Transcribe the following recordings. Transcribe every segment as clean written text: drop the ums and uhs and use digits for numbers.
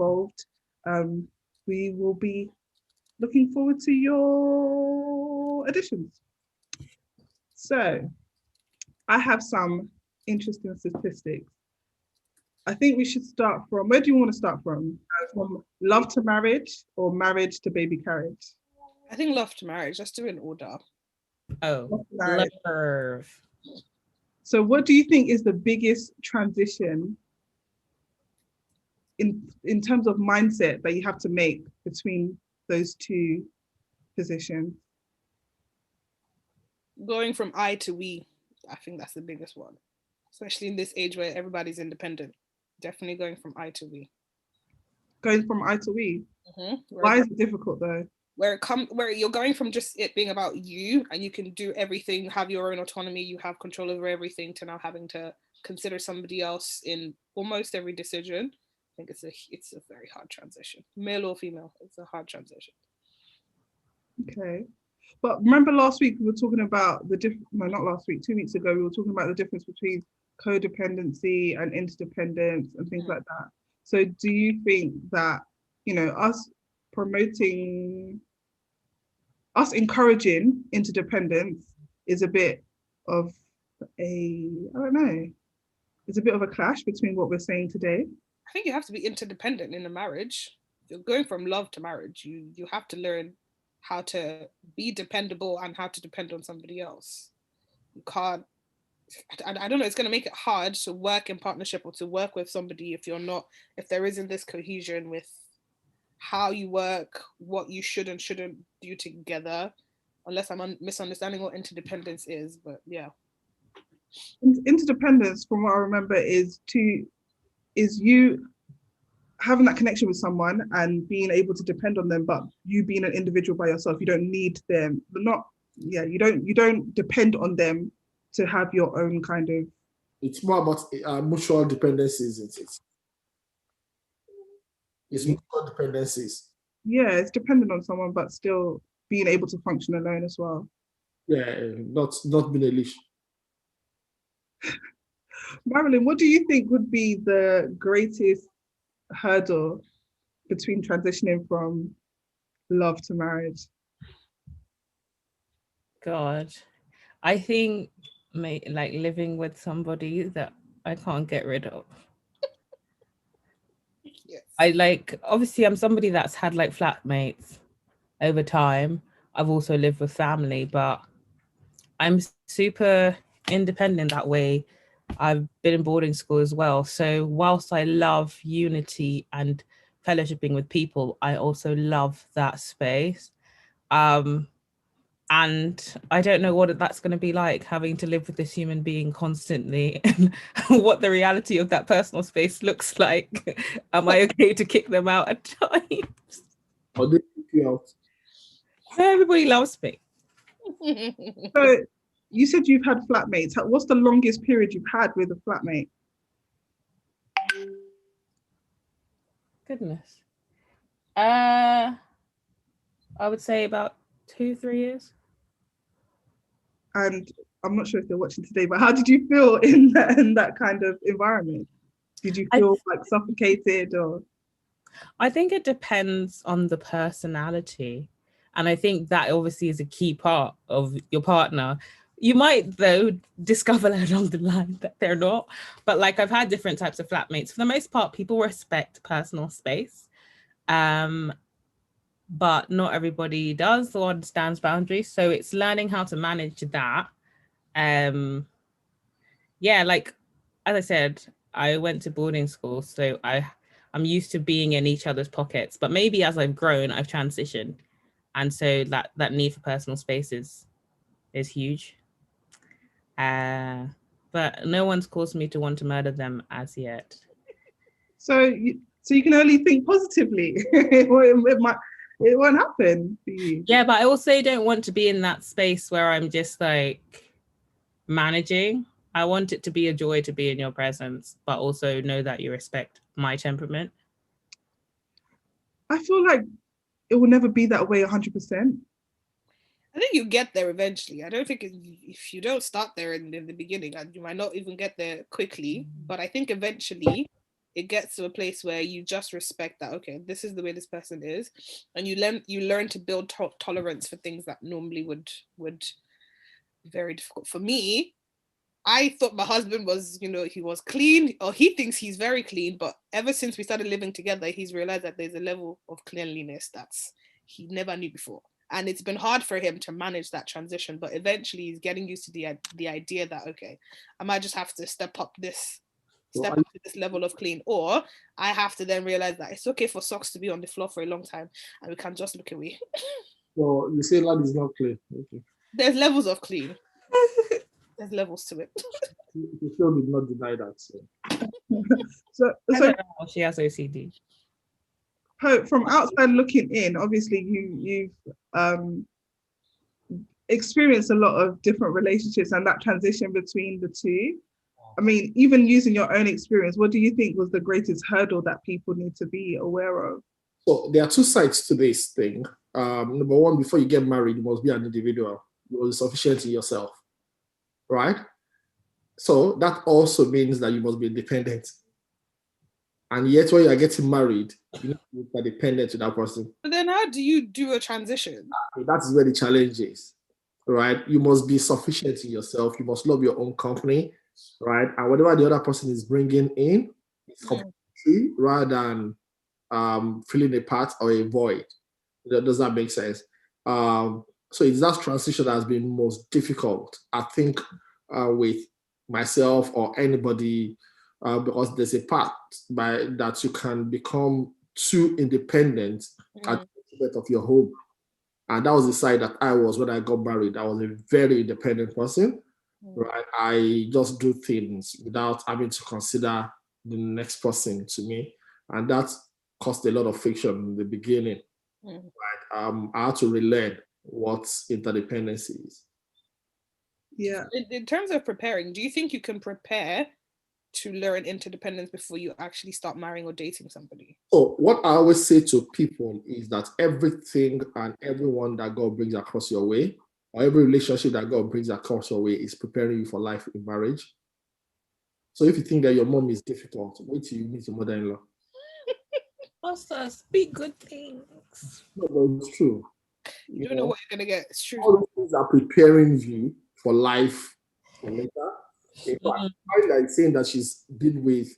involved. We will be looking forward to your additions. So I have some interesting statistics. I think we should start from, where do you want to start from? From love to marriage or marriage to baby carriage? I think love to marriage. Let's do it in order. Oh, Love to love marriage. curve. So what do you think is the biggest transition in terms of mindset that you have to make between those two positions? Going from I to we, I think that's the biggest one, especially in this age where everybody's independent. Definitely going from I to we. Going from I to we. Mm-hmm. Why is it difficult though? Where you're going from just it being about you and you can do everything, have your own autonomy, you have control over everything, to now having to consider somebody else in almost every decision. I think it's a very hard transition, male or female. It's a hard transition. Okay. But remember last week we were talking about no, not last week, 2 weeks ago, we were talking about the difference between codependency and interdependence and things like that. So do you think that, us encouraging interdependence is a bit of I don't know, it's a bit of a clash between what we're saying today? I think you have to be interdependent in a marriage. If you're going from love to marriage, you have to learn how to be dependable and how to depend on somebody else. You can't. I don't know. It's going to make it hard to work in partnership or to work with somebody if there isn't this cohesion with how you work, what you should and shouldn't do together. Unless I'm misunderstanding what interdependence is, but yeah. Interdependence, from what I remember, is you having that connection with someone and being able to depend on them, but you being an individual by yourself. You don't need them. You don't depend on them to have your own kind of. It's more about mutual dependencies, isn't it? It's mutual dependencies. Yeah, it's dependent on someone, but still being able to function alone as well. Yeah, not being a leash. Marilyn, what do you think would be the greatest hurdle between transitioning from love to marriage? God, I think like living with somebody that I can't get rid of. Yes. Obviously I'm somebody that's had like flatmates over time. I've also lived with family, but I'm super independent that way. I've been in boarding school as well. So whilst I love unity and fellowshipping with people, I also love that space. And I don't know what that's going to be like, having to live with this human being constantly, and what the reality of that personal space looks like. Am I okay to kick them out at times? Or they kick you out? Everybody loves me. So you said you've had flatmates. What's the longest period you've had with a flatmate? Goodness. I would say about 2-3 years. And I'm not sure if they're watching today, but how did you feel in that kind of environment? Did you feel like suffocated or? I think it depends on the personality. And I think that obviously is a key part of your partner. You might, though, discover along the line that they're not. But like, I've had different types of flatmates. For the most part, people respect personal space. But not everybody does or understands boundaries. So it's learning how to manage that. Yeah, like, as I said, I went to boarding school, so I'm used to being in each other's pockets. But maybe as I've grown, I've transitioned. And so that need for personal space is huge. But no one's caused me to want to murder them as yet. So you can only think positively. It won't happen for you. Yeah, but I also don't want to be in that space where I'm just like managing. I want it to be a joy to be in your presence, but also know that you respect my temperament. I feel like it will never be that way 100%. I think you get there eventually. I don't think if you don't start there in the beginning, you might not even get there quickly. But I think eventually it gets to a place where you just respect that, okay, this is the way this person is, and you learn to build tolerance for things that normally would be very difficult. For me, I thought my husband was, he was clean, or he thinks he's very clean, but ever since we started living together, he's realized that there's a level of cleanliness that's he never knew before. And it's been hard for him to manage that transition, but eventually he's getting used to the idea that, okay, I might just have to step up to this level of clean, or I have to then realize that it's okay for socks to be on the floor for a long time and we can just look away. Well, you say land is not clean. Okay. There's levels of clean. There's levels to it. You still did not deny that. So I don't know, she has OCD. from outside looking in, obviously you've experienced a lot of different relationships and that transition between the two. I mean, even using your own experience, what do you think was the greatest hurdle that people need to be aware of? So there are two sides to this thing. Number one, before you get married, you must be an individual. You must be sufficient in yourself, right? So that also means that you must be independent. And yet when you are getting married, you need to be dependent to that person. But then how do you do a transition? That's where the challenge is, right? You must be sufficient in yourself. You must love your own company, right? And whatever the other person is bringing in, it's completely rather than filling a part or a void. Does that make sense? So it's that transition that has been most difficult, I think, with myself or anybody, because there's a part that you can become too independent at the expense of your home. And that was the side that I was when I got married. I was a very independent person, right? I just do things without having to consider the next person to me. And that caused a lot of friction in the beginning. Right? I had to relearn what interdependence is. Yeah. In terms of preparing, do you think you can prepare to learn interdependence before you actually start marrying or dating somebody? So what I always say to people is that everything and everyone that God brings across your way, or every relationship that God brings across your way, is preparing you for life in marriage. So if you think that your mom is difficult, wait till you meet your mother-in-law. Pastor, speak good things. No, but it's true. You don't know what you're going to get. It's true. All these things are preparing you for life for later. In fact, I like saying that she's been with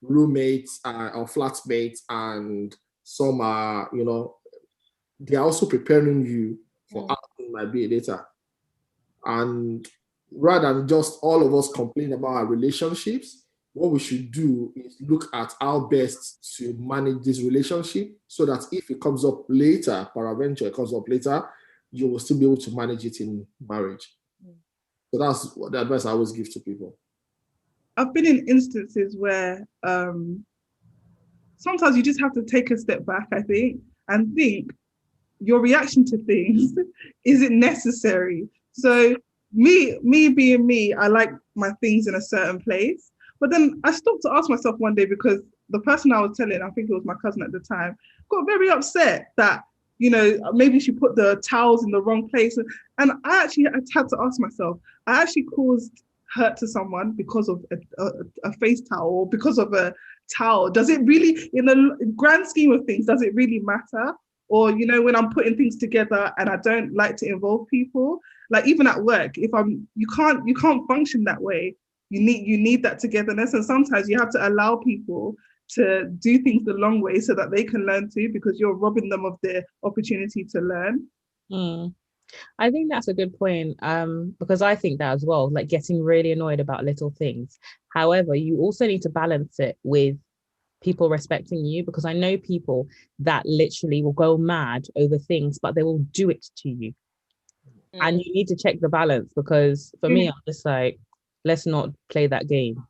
roommates or flatmates, and some are, they are also preparing you for how it might be later. And rather than just all of us complain about our relationships, what we should do is look at how best to manage this relationship so that if it comes up later, peradventure it comes up later, you will still be able to manage it in marriage. So that's the advice I always give to people. I've been in instances where sometimes you just have to take a step back, I think, and think your reaction to things, is it necessary? So me being me, I like my things in a certain place. But then I stopped to ask myself one day, because the person I was telling, I think it was my cousin at the time, got very upset that, maybe she put the towels in the wrong place. And I had to ask myself, I actually caused hurt to someone because of a face towel or because of a towel. Does it really, in the grand scheme of things, does it really matter? Or, when I'm putting things together and I don't like to involve people, like even at work, you can't function that way. You need that togetherness. And sometimes you have to allow people to do things the long way so that they can learn too, because you're robbing them of the opportunity to learn. I think that's a good point, because I think that as well, like getting really annoyed about little things. However, you also need to balance it with people respecting you, because I know people that literally will go mad over things, but they will do it to you. And you need to check the balance, because for me, I'm just like, let's not play that game.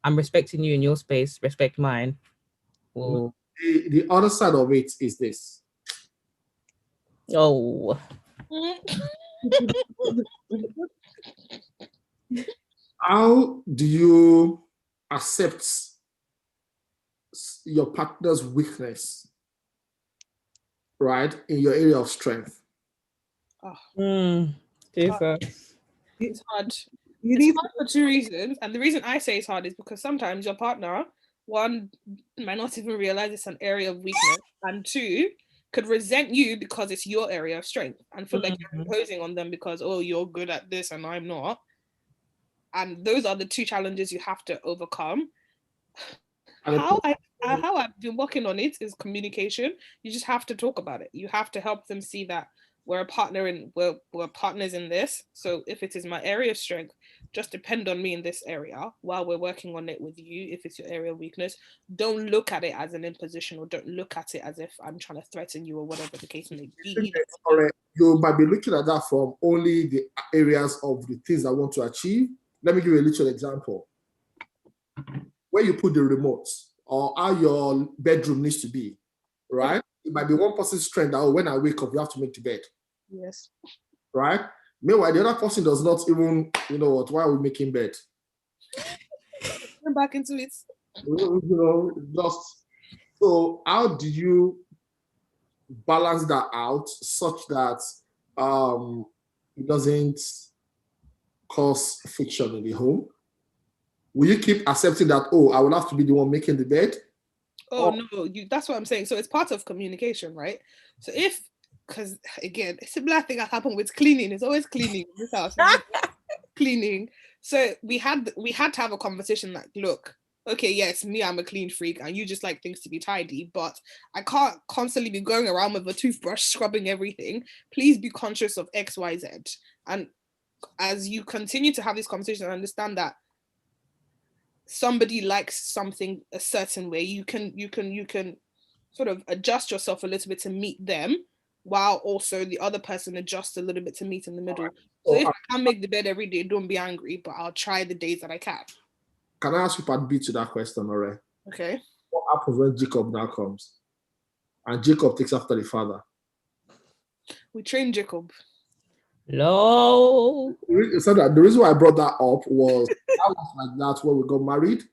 I'm respecting you in your space, respect mine. Well, the other side of it is this. Oh. How do you accept your partner's weakness, right, in your area of strength? Jesus. It's hard. You It's need hard for two reasons, and the reason I say it's hard is because sometimes your partner, one, might not even realize it's an area of weakness, and two, could resent you because it's your area of strength and feel like you're imposing on them because, oh, you're good at this and I'm not. And those are the two challenges you have to overcome. How I've been working on it is communication. You just have to talk about it. You have to help them see that we're a partner and we're partners in this. So if it is my area of strength, just depend on me in this area while we're working on it with you. If it's your area of weakness, don't look at it as an imposition, or don't look at it as if I'm trying to threaten you or whatever the case may be. Correct. You might be looking at that from only the areas of the things I want to achieve. Let me give you a little example. Where you put the remote or how your bedroom needs to be, right? It might be one person's strength that, oh, when I wake up, you have to make the bed. Yes. Right? Meanwhile, the other person does not even, you know what, why are we making bed? Come back into it. You know, just so how do you balance that out such that it doesn't cause friction in the home? Will you keep accepting that, oh, I will have to be the one making the bed? Oh, no, that's what I'm saying. So it's part of communication, right? So because again, it's a similar thing that happened with cleaning. It's always cleaning in this house. Cleaning. So we had to have a conversation like, look, okay, yes, me, I'm a clean freak, and you just like things to be tidy, but I can't constantly be going around with a toothbrush scrubbing everything. Please be conscious of X, Y, Z. And as you continue to have this conversation and understand that somebody likes something a certain way, you can sort of adjust yourself a little bit to meet them, while also the other person adjusts a little bit to meet in the middle. So if I can't make the bed every day, don't be angry, but I'll try the days that I can. Can I ask you part B to that question, alright? Okay. What happens when Jacob now comes and Jacob takes after the father? We train Jacob. No. So that the reason why I brought that up was I was like that when we got married,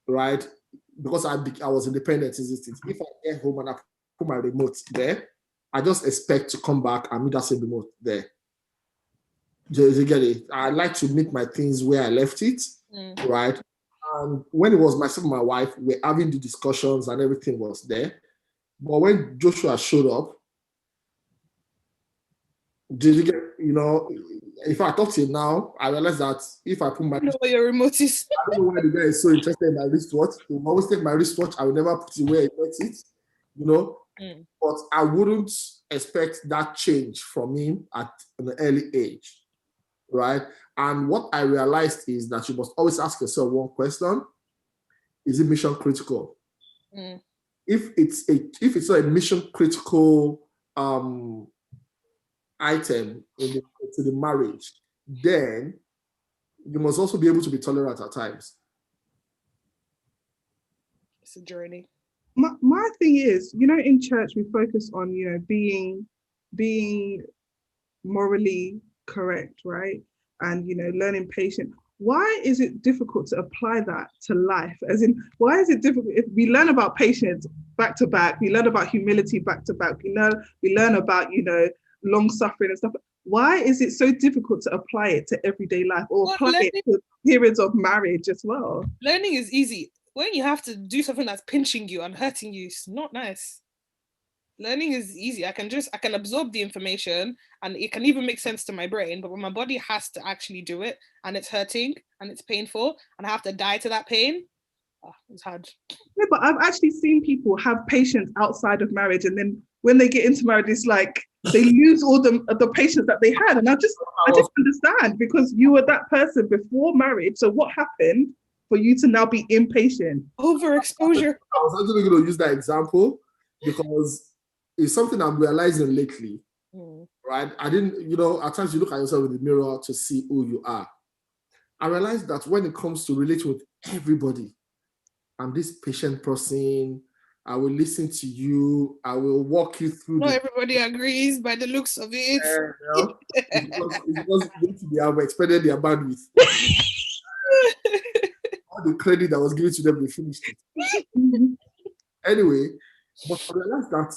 right? Because I was independent. If I get home and I put my remote there, I just expect to come back and meet that same remote there. You get it? I like to meet my things where I left it, right? And when it was myself and my wife, we're having the discussions and everything was there. But when Joshua showed up, did you get, you know, if I talk to you now, I realize that if I put my... I know where your remote is. I don't know why the guy is so interested in my wristwatch. He will always take my wristwatch. I will never put it where he puts it, you know. But I wouldn't expect that change from him at an early age, right? And what I realized is that you must always ask yourself one question: is it mission critical? If it's not a mission critical item to the marriage, then you must also be able to be tolerant at times. It's a journey. My thing is, you know, in church we focus on, you know, being morally correct, right? And, you know, learning patience. Why is it difficult to apply that to life? As in, why is it difficult if we learn about patience back to back, we learn about humility back to back, we learn about, you know, long suffering and stuff. Why is it so difficult to apply it to everyday life, or apply it to periods of marriage as well? Learning is easy. When you have to do something that's pinching you and hurting you, it's not nice. Learning is easy. I can absorb the information and it can even make sense to my brain, but when my body has to actually do it and it's hurting and it's painful and I have to die to that pain, it's hard. Yeah, but I've actually seen people have patience outside of marriage, and then when they get into marriage, it's like they lose all the patience that they had. And I just understand, because you were that person before marriage. So what happened for you to now be impatient? Overexposure. I was actually going to use that example because it's something I'm realizing lately, right? I didn't, you know, at times you look at yourself in the mirror to see who you are. I realized that when it comes to relating with everybody, I'm this patient person. I will listen to you. I will walk you through. Not everybody agrees by the looks of it. Because they have expended their bandwidth. All the credit that was given to them, they finished it. Anyway, but I realized that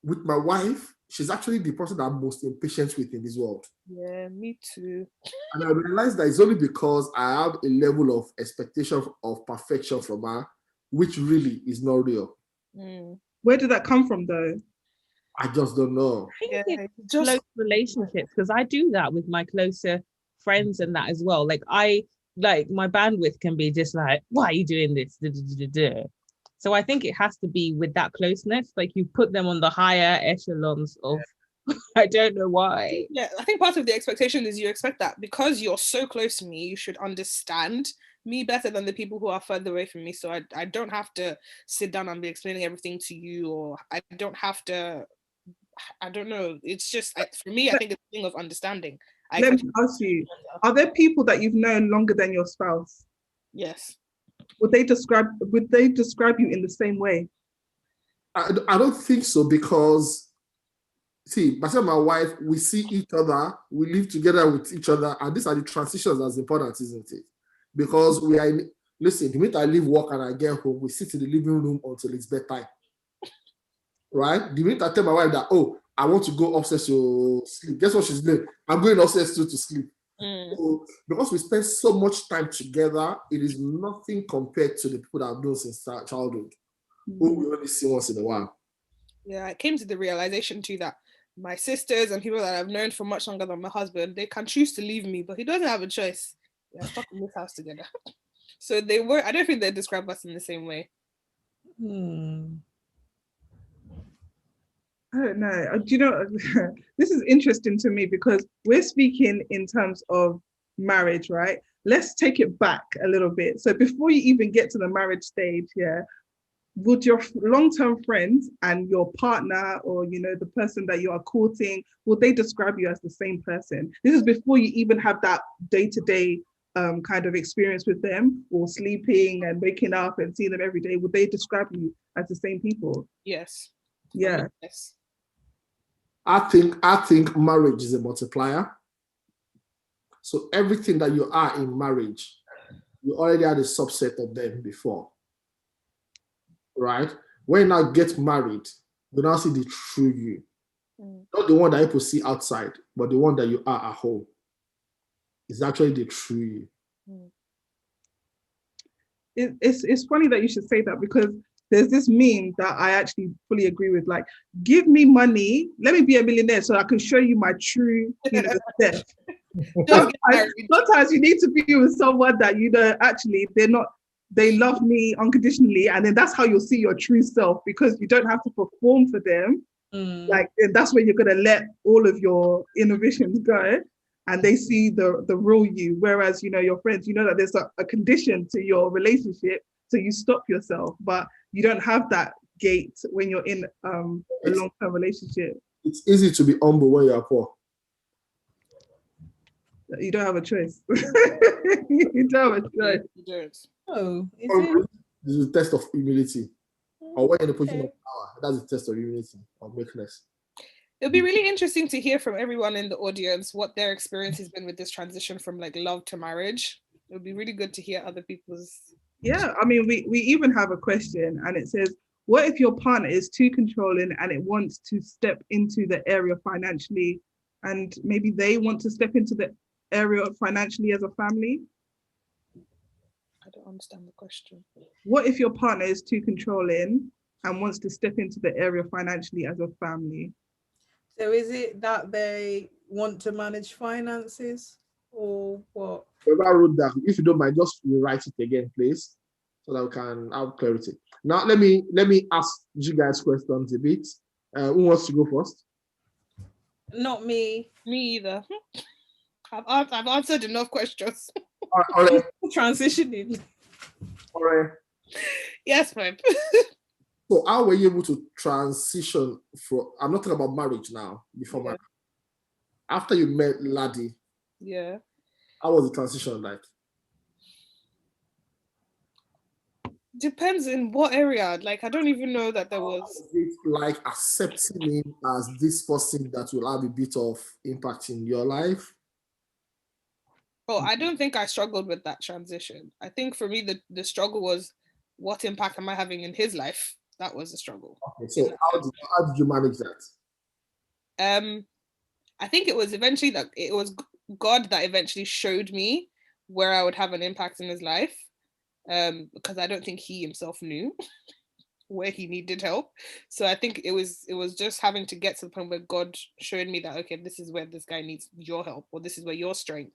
with my wife, she's actually the person that I'm most impatient with in this world. Yeah, me too. And I realized that it's only because I have a level of expectation of perfection from her, which really is not real. Where did that come from, though? I just don't know. I think Yeah, it's just close relationships, because I do that with my closer friends and that as well. Like my bandwidth can be just like, why are you doing this? Duh, duh, duh, duh, duh. So I think it has to be with that closeness. Like you put them on the higher echelons of, I don't know why. yeah, I think part of the expectation is you expect that because you're so close to me, you should understand me better than the people who are further away from me. So I don't have to sit down and be explaining everything to you, or I don't have to, I don't know. It's just, for me, I think it's a thing of understanding. Let me ask you, are there people that you've known longer than your spouse? Yes. Would they describe you in the same way? I don't think so, because see, myself and my wife, we see each other, we live together with each other, and these are the transitions that's important, isn't it? Because listen, the minute I leave work and I get home, we sit in the living room until it's bedtime. Right? The minute I tell my wife that, oh, I want to go upstairs to sleep, guess what she's doing? I'm going upstairs to sleep. So, because we spend so much time together, it is nothing compared to the people that I've known since childhood, who we only see once in a while. Yeah, I came to the realization too that my sisters and people that I've known for much longer than my husband, they can choose to leave me, but he doesn't have a choice. We're stuck in this house together. So I don't think they describe us in the same way. I don't know. Do you know, this is interesting to me because we're speaking in terms of marriage, right? Let's take it back a little bit. So before you even get to the marriage stage, yeah, would your long-term friends and your partner, or the person that you are courting, would they describe you as the same person? This is before you even have that day-to-day kind of experience with them, or sleeping and waking up and seeing them every day. Would they describe you as the same people? Yes. Yeah. Yes. I think marriage is a multiplier. So everything that you are in marriage, you already had a subset of them before. Right? When you now get married, you now see the true you. Not the one that people see outside, but the one that you are at home. Is actually the true you. It's funny that you should say that, because there's this meme that I actually fully agree with. Like, give me money, let me be a millionaire so I can show you my true self. Sometimes you need to be with someone that actually they love me unconditionally, and then that's how you'll see your true self, because you don't have to perform for them. Like, and that's where you're gonna let all of your inhibitions go, and they see the real you. Whereas your friends, that there's a condition to your relationship, so you stop yourself, but you don't have that gate when you're in a long-term relationship. It's easy to be humble when you're poor. You don't have a choice. You don't have a choice. Oh, this is a test of humility. Or when you're in a position of power, that's a test of humility or meekness. It'll be really interesting to hear from everyone in the audience what their experience has been with this transition from like love to marriage. It would be really good to hear other people's. Yeah, I mean, we even have a question, and it says, what if your partner is too controlling and it wants to step into the area financially, and maybe they want to step into the area financially as a family? I don't understand the question. What if your partner is too controlling and wants to step into the area financially as a family? So is it that they want to manage finances, or what? Whoever wrote that, if you don't mind, just rewrite it again, please, so that we can have clarity. Now, let me ask you guys questions a bit. Who wants to go first? Not me. Me either. I've answered enough questions. All right. Transitioning. All right. Yes, ma'am. So how were you able to transition from, I'm not talking about marriage now, before marriage. After you met Laddie, how was the transition like? Depends in what area. Like, I don't even know that there was. Was it like accepting him as this person that will have a bit of impact in your life? Oh, I don't think I struggled with that transition. I think for me, the struggle was, what impact am I having in his life? That was the struggle. Okay, so how did you manage that? I think it was eventually that it was God that eventually showed me where I would have an impact in his life, because I don't think he himself knew where he needed help. So I think it was just having to get to the point where God showed me that, okay, this is where this guy needs your help, or this is where your strength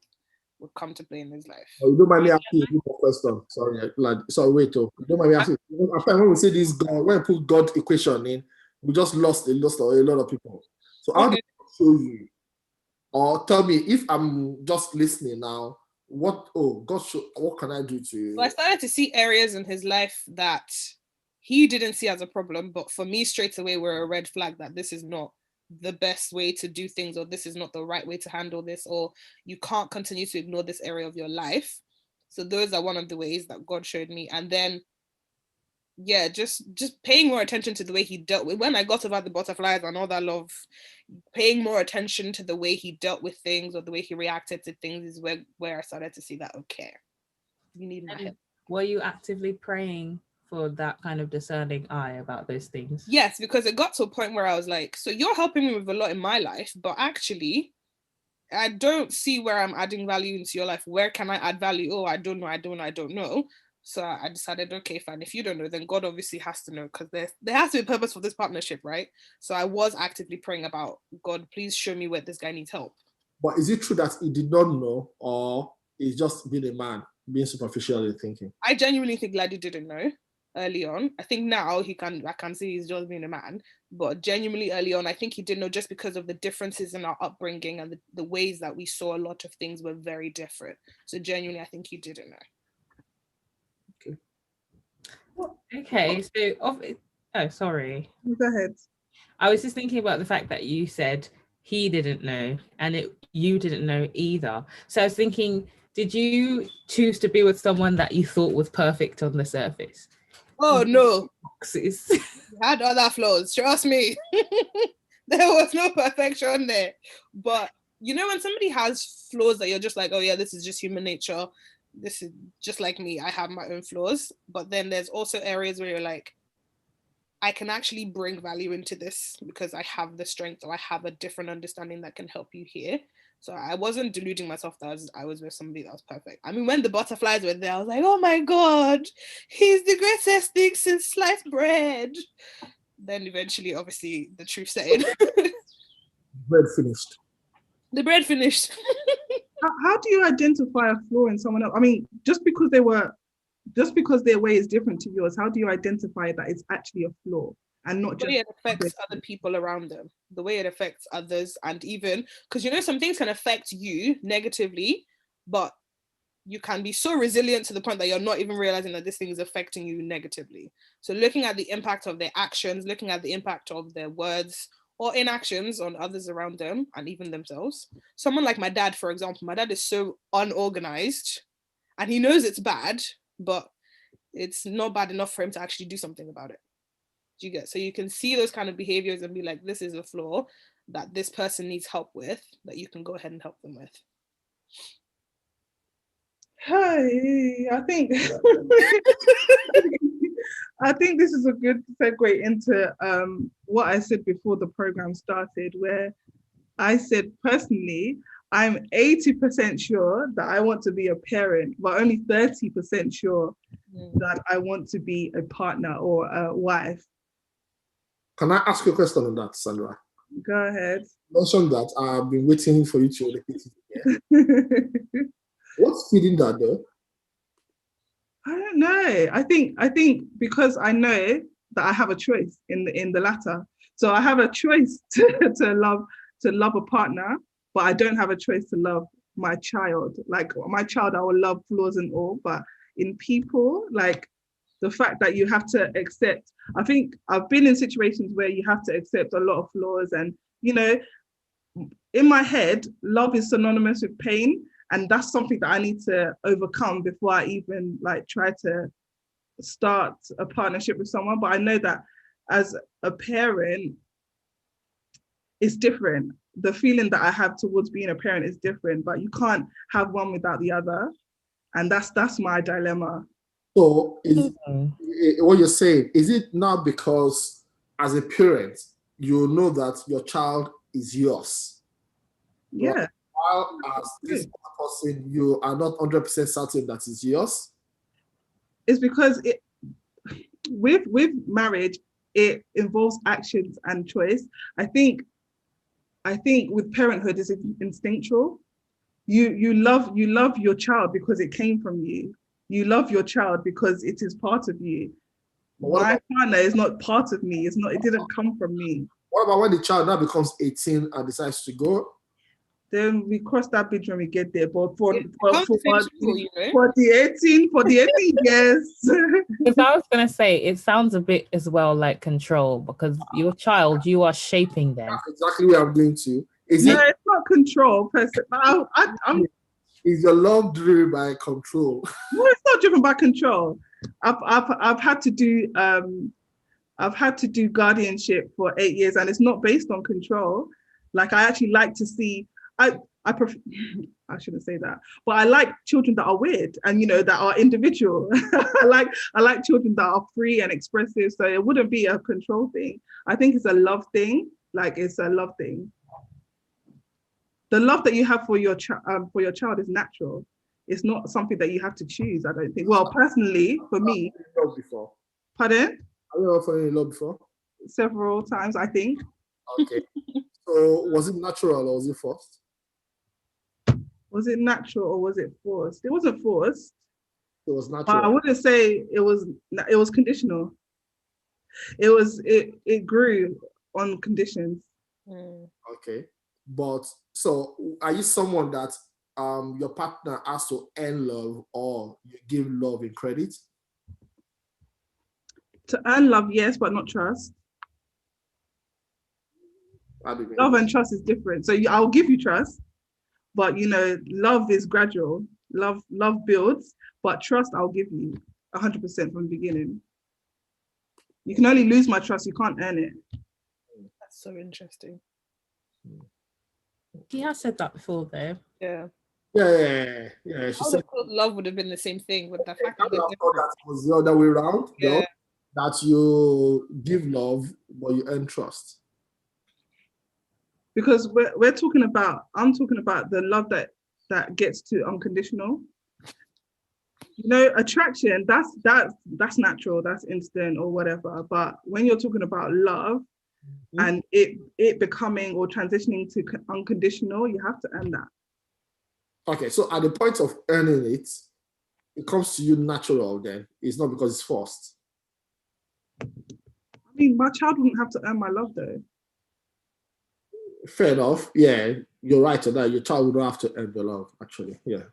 would come to play in his life. Oh, you don't mind me asking you a question? Sorry, like, sorry, wait. You don't mind me asking? After when we say this God, when we put God equation in, we just lost a lot of people. So how do I show you? Or tell me if I'm just listening now, what can I do to? Well, I started to see areas in his life that he didn't see as a problem, but for me straight away were a red flag that this is not the best way to do things, or this is not the right way to handle this, or you can't continue to ignore this area of your life. So those are one of the ways that God showed me. And then just paying more attention to the way he dealt with, when I got about the butterflies and all that love, paying more attention to the way he dealt with things, or the way he reacted to things, is where I started to see that, okay, you need my help. Were you actively praying for that kind of discerning eye about those things? Yes, because it got to a point where I was like, so you're helping me with a lot in my life, but actually I don't see where I'm adding value into your life. Where can I add value? Oh, I don't know. So I decided, okay, fine. If you don't know, then God obviously has to know, because there has to be a purpose for this partnership, right? So I was actively praying about, God, please show me where this guy needs help. But is it true that he did not know, or he's just being a man, being superficial in thinking? I genuinely think Laddie didn't know early on. I think now I can see he's just being a man, but genuinely early on, I think he didn't know, just because of the differences in our upbringing and the ways that we saw a lot of things were very different. So genuinely, I think he didn't know. Okay, so sorry. Go ahead. I was just thinking about the fact that you said he didn't know and you didn't know either. So I was thinking, did you choose to be with someone that you thought was perfect on the surface? Oh no, boxes. had other flaws, trust me. There was no perfection there. But you know, when somebody has flaws that you're just like, oh yeah, this is just human nature, this is just like me, I have my own flaws. But then there's also areas where you're like, I can actually bring value into this because I have the strength, or I have a different understanding that can help you here. So I wasn't deluding myself that I was with somebody that was perfect. I mean, when the butterflies were there, I was like, oh my God, he's the greatest thing since sliced bread. Then eventually, obviously, the truth set in. Bread finished. The bread finished. How do you identify a flaw in someone else? I mean, just because their way is different to yours, how do you identify that it's actually a flaw and not just the way it affects other people around them, the way it affects others, and even because, you know, some things can affect you negatively, but you can be so resilient to the point that you're not even realizing that this thing is affecting you negatively. So looking at the impact of their actions, looking at the impact of their words or inactions on others around them and even themselves. Someone like my dad, for example, my dad is so unorganized and he knows it's bad, but it's not bad enough for him to actually do something about it. Do you get? So you can see those kind of behaviors and be like, this is a flaw that this person needs help with, that you can go ahead and help them with. Hey, I think I think this is a good segue into what I said before the program started, where I said personally, I'm 80% sure that I want to be a parent, but only 30% sure that I want to be a partner or a wife. Can I ask you a question on that, Sandra? Go ahead. You mentioned that I've been waiting for you to repeat it again. What's feeding that though? I don't know. I think because I know that I have a choice in the latter. So I have a choice to love a partner, but I don't have a choice to love my child. Like my child, I will love flaws and all, but in people, like the fact that you have to accept. I think I've been in situations where you have to accept a lot of flaws, and you know, in my head, love is synonymous with pain. And that's something that I need to overcome before I even like try to start a partnership with someone. But I know that as a parent, it's different. The feeling that I have towards being a parent is different, but you can't have one without the other. And that's my dilemma. So what you're saying, is it not because as a parent, you know that your child is yours. Yeah. While as this person, you are not 100% certain that is yours. It's because with marriage, it involves actions and choice. I think with parenthood is instinctual. You love your child because it came from you. You love your child because it is part of you. My partner is not part of me. It didn't come from me. What about when the child now becomes 18 and decides to go? Then we cross that bridge when we get there. But for It the comes to school, you know? for the 18 years. Because I was gonna say it sounds a bit as well like control, because your child, you are shaping them. That's exactly where I'm going to. It's not control per se. Is your love driven by control? No, it's not driven by control. I've had to do guardianship for 8 years, and it's not based on control. Like, I actually like to see. I shouldn't say that, but I like children that are weird and that are individual. I like children that are free and expressive. So it wouldn't be a control thing. I think it's a love thing. Like, it's a love thing. The love that you have for your child is natural. It's not something that you have to choose, I don't think. Well, personally, for me. Before. Pardon? Have you ever fallen in love before? Several times, I think. Okay. So was it natural or was it forced? Was it natural or was it forced? It wasn't forced. It was natural. But I wouldn't say it was conditional. It grew on conditions. Okay. But so are you someone that your partner has to earn love, or you give love in credit? To earn love, yes, but not trust. Love and trust is different. So I'll give you trust, but love is gradual. Love builds, but trust I'll give you 100% from the beginning. You can only lose my trust, you can't earn it. That's so interesting. He has said that before, though. Yeah. Yeah. She said love would have been the same thing, with the fact that that was the other way around. Yeah. Though, that you give love, but you earn trust. Because I'm talking about the love that gets to unconditional. Attraction, that's natural, that's instant or whatever. But when you're talking about love, and it becoming or transitioning to unconditional, you have to earn that. Okay, so at the point of earning it, it comes to you natural then. It's not because it's forced. I mean, my child wouldn't have to earn my love though. Fair enough. Yeah, you're right on that. Your child would have to earn your love, actually. Yeah.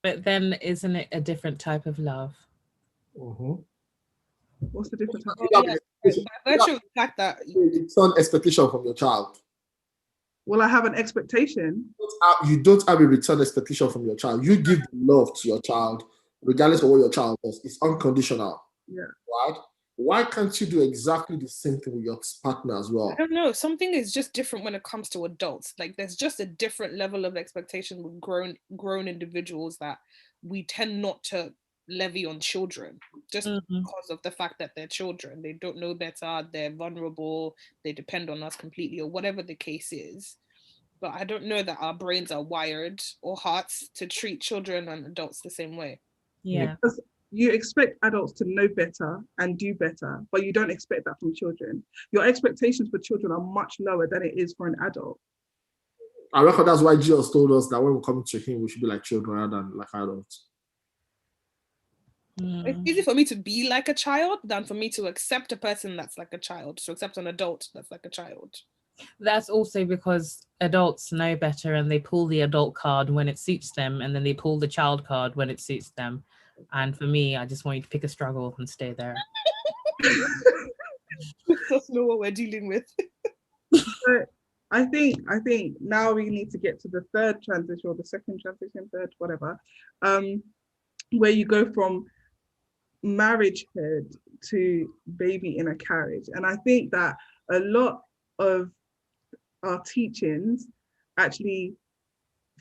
But then isn't it a different type of love? What's the difference? By virtue of the fact that it's an expectation from your child. Will I have an expectation? You don't have a return expectation from your child. You give love to your child, regardless of what your child does. It's unconditional. Yeah. Right? Why can't you do exactly the same thing with your partner as well? I don't know. Something is just different when it comes to adults. Like, there's just a different level of expectation with grown individuals that we tend not to levy on children, just because of the fact that they're children. They don't know better, they're vulnerable, they depend on us completely, or whatever the case is. But I don't know that our brains are wired, or hearts, to treat children and adults the same way. Yeah. Because you expect adults to know better and do better, but you don't expect that from children. Your expectations for children are much lower than it is for an adult. I reckon that's why Jesus told us that when we're coming to him, we should be like children rather than like adults. It's easy for me to be like a child than for me to accept a person that's like a child, to accept an adult that's like a child. That's also because adults know better and they pull the adult card when it suits them, and then they pull the child card when it suits them. And for me, I just want you to pick a struggle and stay there. That's not what we're dealing with. So I think now we need to get to the third transition, or the second transition, third, whatever, where you go from marriagehood to baby in a carriage. And I think that a lot of our teachings actually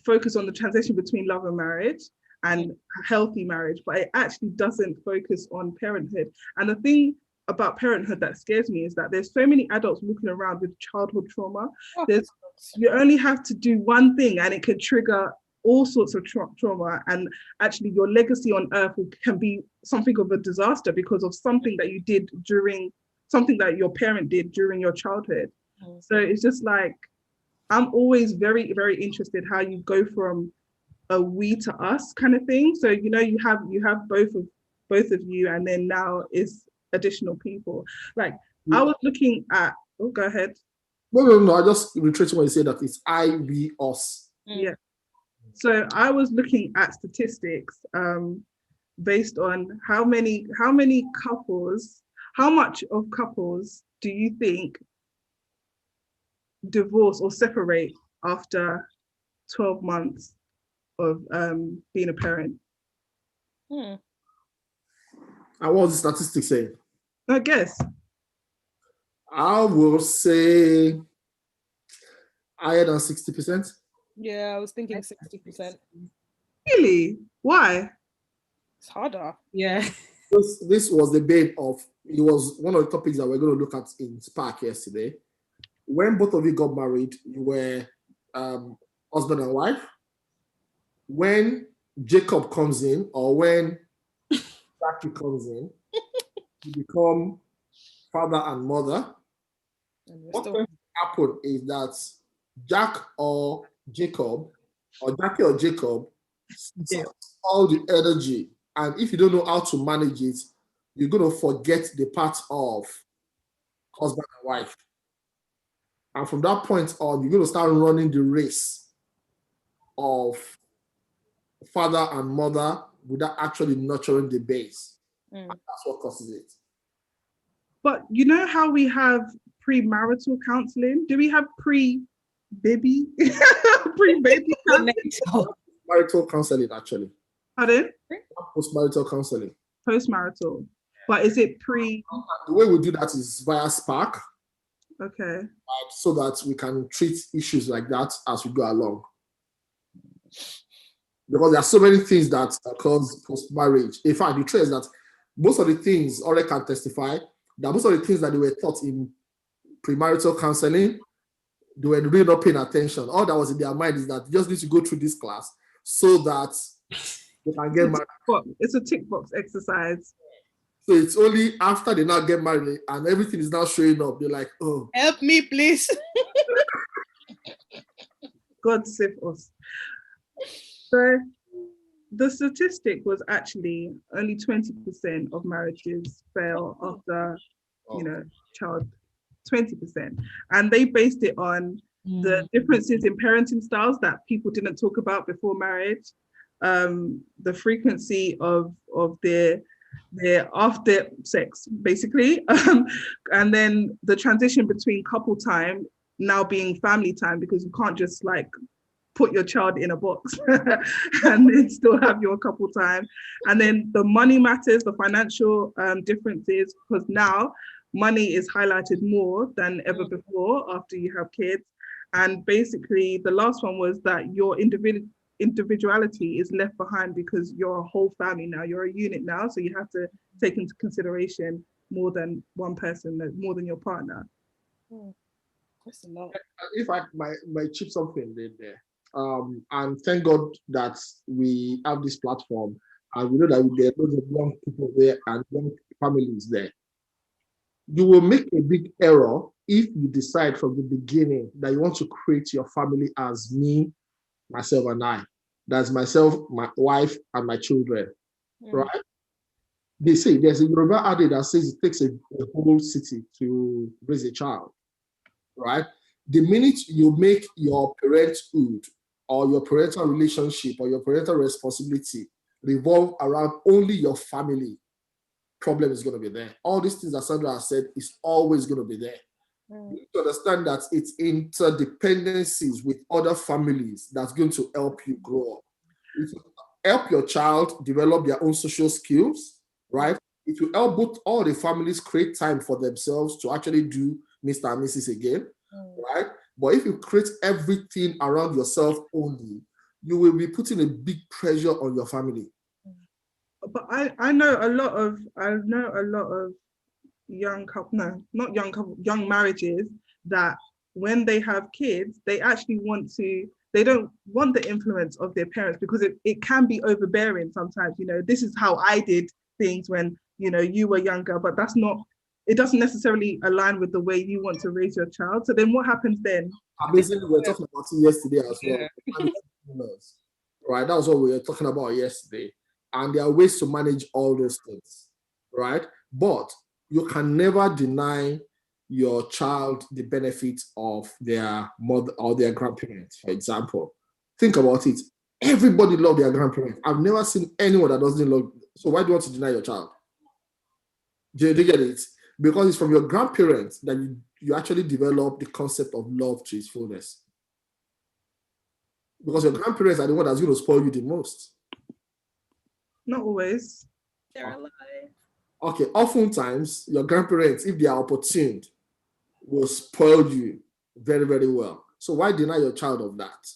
focus on the transition between love and marriage and healthy marriage, but it actually doesn't focus on parenthood. And the thing about parenthood that scares me is that there's so many adults walking around with childhood trauma. You only have to do one thing and it could trigger all sorts of trauma, and actually your legacy on earth can be something of a disaster because of something that you did something that your parent did during your childhood. So it's just like, I'm always very, very interested how you go from a we to us kind of thing. So, you know, you have both of you, and then now is additional people. Like I was looking at, go ahead. No. I just reiterating what you said, that it's I, we, us. Yeah. So I was looking at statistics based on how much of couples do you think divorce or separate after 12 months of being a parent? And what was the statistics saying? I guess. I will say higher than 60%. Yeah, I was thinking 60%. Really? Why? It's harder. Yeah. This was the debate it was one of the topics that we're going to look at in Spark yesterday. When both of you got married, you were husband and wife. When Jacob comes in, or when Jackie comes in, you become father and mother. What can happen is that Jack or Jacob, or Jackie or Jacob, all the energy, and if you don't know how to manage it, you're going to forget the part of husband and wife. And from that point on, you're going to start running the race of father and mother without actually nurturing the base. And that's what causes it. But you know how we have premarital counseling? Do we have pre-baby? Pre-baby counseling? Marital counseling, actually. Pardon? Post-marital counseling. Post-marital. But is it pre? The way we do that is via Spark. Okay. So that we can treat issues like that as we go along. Because there are so many things that cause post-marriage. In fact, the truth is that most of the things, Ore can testify, that most of the things that they were taught in premarital counseling, they were really not paying attention. All that was in their mind is that you just need to go through this class so that they can get married. It's a tick box exercise. So it's only after they now get married and everything is now showing up, they're like, oh. Help me, please. God save us. So the statistic was actually only 20% of marriages fail after, child, 20%. And they based it on the differences in parenting styles that people didn't talk about before marriage, the frequency of their after sex, basically, and then the transition between couple time now being family time, because you can't just like put your child in a box and then still have your couple time. And then the money matters, the financial differences, because now money is highlighted more than ever before after you have kids. And basically the last one was that your individuality is left behind because you're a whole family now, you're a unit now, so you have to take into consideration more than one person, more than your partner. That's a lot. If I might chip something in there, and thank God that we have this platform, and we know that there are loads of young people there and young families there. You will make a big error if you decide from the beginning that you want to create your family as me, myself, and I. That's myself, my wife, and my children, right? They say there's a Yoruba adage that says it takes a whole city to raise a child, right? The minute you make your parenthood or your parental relationship or your parental responsibility revolve around only your family, problem is going to be there. All these things that Sandra has said is always going to be there. You need to understand that it's interdependencies with other families that's going to help you grow up. It will help your child develop their own social skills, right? It will help both all the families create time for themselves to actually do Mr. and Mrs. again, right? But if you create everything around yourself only, you will be putting a big pressure on your family. But I know a lot of young couple, no, not young couple, young marriages that when they have kids, they actually they don't want the influence of their parents because it can be overbearing sometimes. This is how I did things when, you were younger, but it doesn't necessarily align with the way you want to raise your child. So then what happens then? Basically, we were talking about it yesterday as well. Right, that was what we were talking about yesterday. And there are ways to manage all those things, right? But you can never deny your child the benefits of their mother or their grandparents, for example. Think about it. Everybody loves their grandparents. I've never seen anyone that doesn't love. So why do you want to deny your child? Do you get it? Because it's from your grandparents that you actually develop the concept of love to its fullness. Because your grandparents are the one that's going to spoil you the most. Not always. They're alive. Okay, oftentimes your grandparents, if they are opportune, will spoil you very, very well. So why deny your child of that?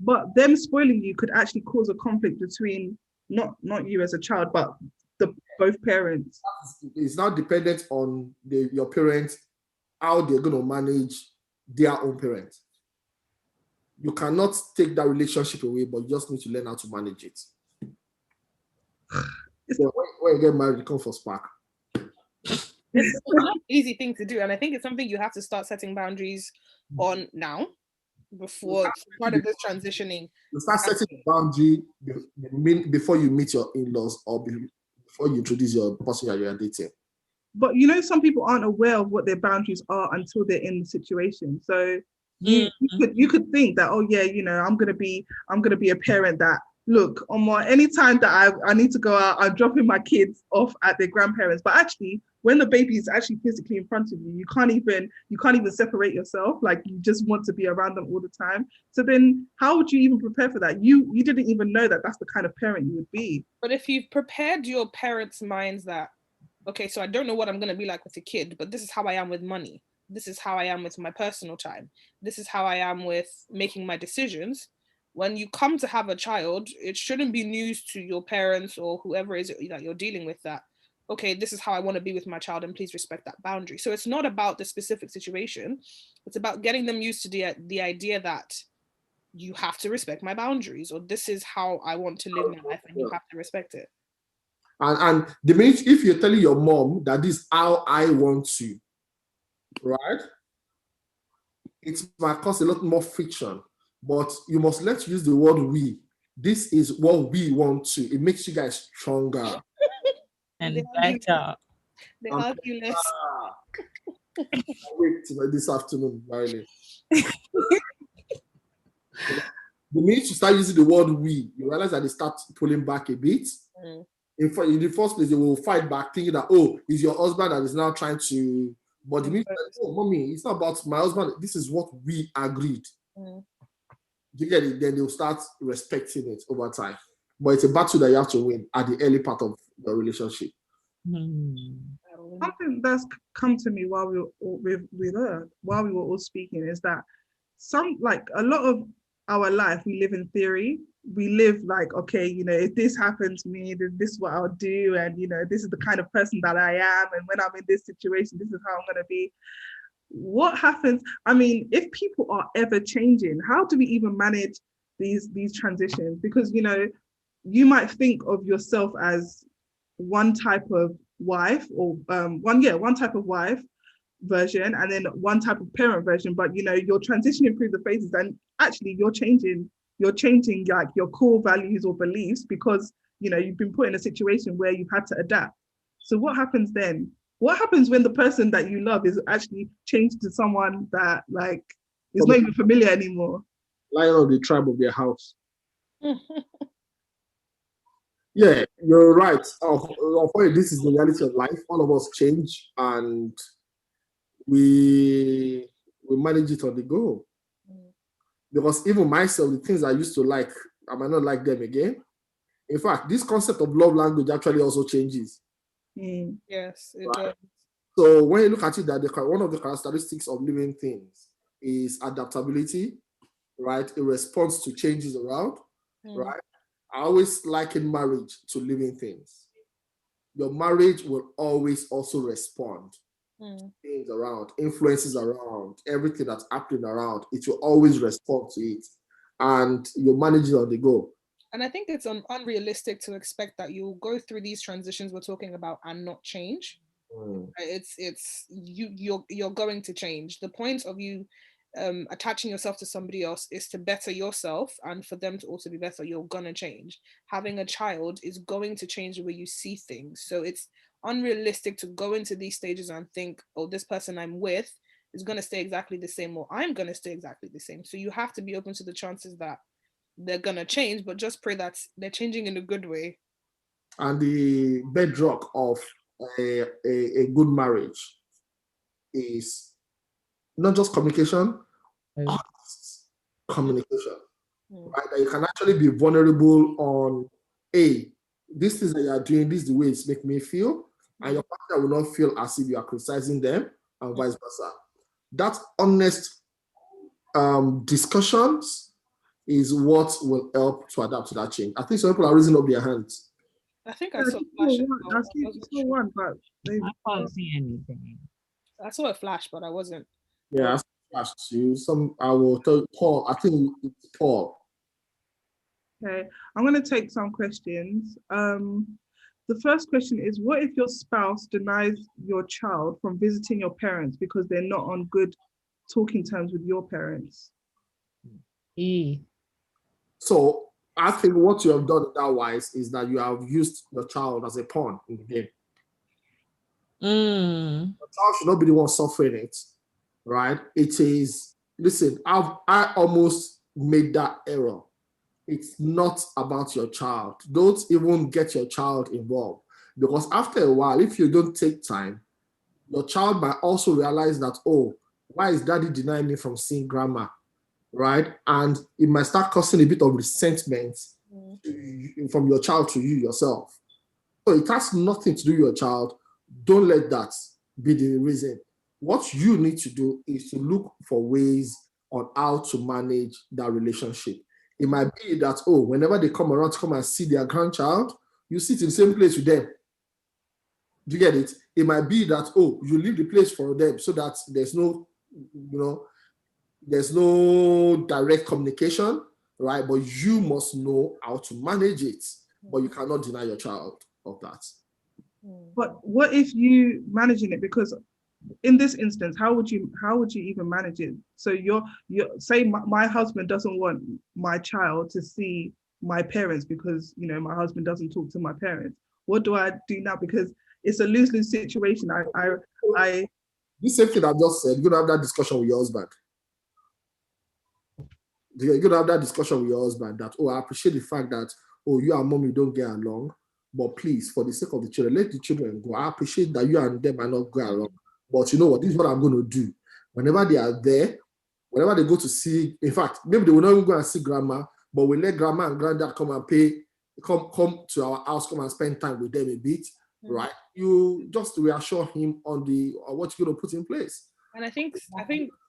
But them spoiling you could actually cause a conflict between not you as a child, but both parents. It's not dependent on your parents, how they're going to manage their own parents. You cannot take that relationship away, but you just need to learn how to manage it. So when you get married, you come for spark. It's not an easy thing to do, and I think it's something you have to start setting boundaries on now before part of this transitioning. You start setting a boundary before you meet your in-laws or before you introduce your person that you are dating. But some people aren't aware of what their boundaries are until they're in the situation. So you could think that, oh yeah, I'm gonna be a parent that, look, anytime that I need to go out, I'm dropping my kids off at their grandparents. But actually, when the baby is actually physically in front of you, you can't even separate yourself. Like, you just want to be around them all the time. So then how would you even prepare for that? You didn't even know that that's the kind of parent you would be. But if you've prepared your parents' minds that, okay, so I don't know what I'm going to be like with a kid, but this is how I am with money. This is how I am with my personal time. This is how I am with making my decisions. When you come to have a child, it shouldn't be news to your parents or whoever it is that you're dealing with that, okay, this is how I want to be with my child and please respect that boundary. So it's not about the specific situation. It's about getting them used to the idea that you have to respect my boundaries, or this is how I want to live my life and you have to respect it. And the minute, if you're telling your mom that this is how I want to, right? It might cause a lot more friction, but you must let use the word we. This is what we want to. It makes you guys stronger. And better. They argue less. Wait till this afternoon, Marilyn. The minute you start using the word we, you realize that they start pulling back a bit. In the first place, they will fight back, thinking that, oh, it's your husband that is now trying to. But the minute, oh, mommy, it's not about my husband. This is what we agreed. You get it? Then they'll start respecting it over time. But it's a battle that you have to win at the early part of the relationship. Something that's come to me while we were all speaking is that a lot of our life we live in theory. We live like, okay, if this happens to me, then this is what I'll do, and this is the kind of person that I am, and when I'm in this situation, this is how I'm gonna be. What happens? I mean, if people are ever changing, how do we even manage these transitions? Because you might think of yourself as one type of wife, or one type of wife version, and then one type of parent version, but you're transitioning through the phases, and actually you're changing like your core values or beliefs because you've been put in a situation where you've had to adapt. So what happens then? What happens when the person that you love is actually changed to someone that like is not even familiar anymore? Lion of the tribe of their house. Yeah, you're right. This is the reality of life. All of us change, and we manage it on the go. Because even myself, the things I used to like, I might not like them again. In fact, this concept of love language actually also changes. Yes, it does. So when you look at it, that one of the characteristics of living things is adaptability, right? A response to changes around, right? I always liken marriage to living things. Your marriage will always also respond things around, influences around, everything that's happening around, it will always respond to it. And you manage it on the go. And I think it's unrealistic to expect that you'll go through these transitions we're talking about and not change. It's you're going to change. The point of you attaching yourself to somebody else is to better yourself and for them to also be better. You're gonna change. Having a child is going to change the way you see things. So it's unrealistic to go into these stages and think, oh, this person I'm with is gonna stay exactly the same, or I'm gonna stay exactly the same. So you have to be open to the chances that they're gonna change, but just pray that they're changing in a good way. And the bedrock of a good marriage is not just communication, honest communication. Right? That you can actually be vulnerable on, hey, this is that you are doing, this is the way it's making me feel, and your partner will not feel as if you are criticizing them, and vice versa. That honest discussions is what will help to adapt to that change. I think some people are raising up their hands. I think I saw a flash. one, but I can't see anything. I saw a flash, but I wasn't. Yeah, I saw a flash too. I will tell Paul. I think it's Paul. Okay, I'm going to take some questions. The first question is, what if your spouse denies your child from visiting your parents because they're not on good talking terms with your parents? So I think what you have done otherwise is that you have used your child as a pawn in the game. The child should not be the one suffering it, right? It is, listen, I almost made that error. It's not about your child. Don't even get your child involved, because after a while, if you don't take time, your child might also realize that, oh, why is daddy denying me from seeing grandma, right? And it might start causing a bit of resentment from your child to you yourself. So it has nothing to do with your child. Don't let that be the reason. What you need to do is to look for ways on how to manage that relationship. It might be that, oh, whenever they come around to come and see their grandchild, you sit in the same place with them. Do you get it? It might be that, oh, you leave the place for them so that there's no, there's no direct communication, right? But you must know how to manage it. But you cannot deny your child of that. But what if you managing it? Because in this instance, how would you even manage it? So you're say my husband doesn't want my child to see my parents because my husband doesn't talk to my parents. What do I do now? Because it's a lose-lose situation. I This same thing I've just said, you're gonna have that discussion with your husband. You're gonna have that discussion with your husband that, oh, I appreciate the fact that, oh, you and mommy don't get along, but please, for the sake of the children, let the children go. I appreciate that you and them are not going along. But you know what? This is what I'm going to do. Whenever they are there, whenever they go to see, in fact, maybe they will not even go and see grandma, but we let grandma and granddad come to our house, come and spend time with them a bit, right? You just reassure him on what you're going to put in place. And I think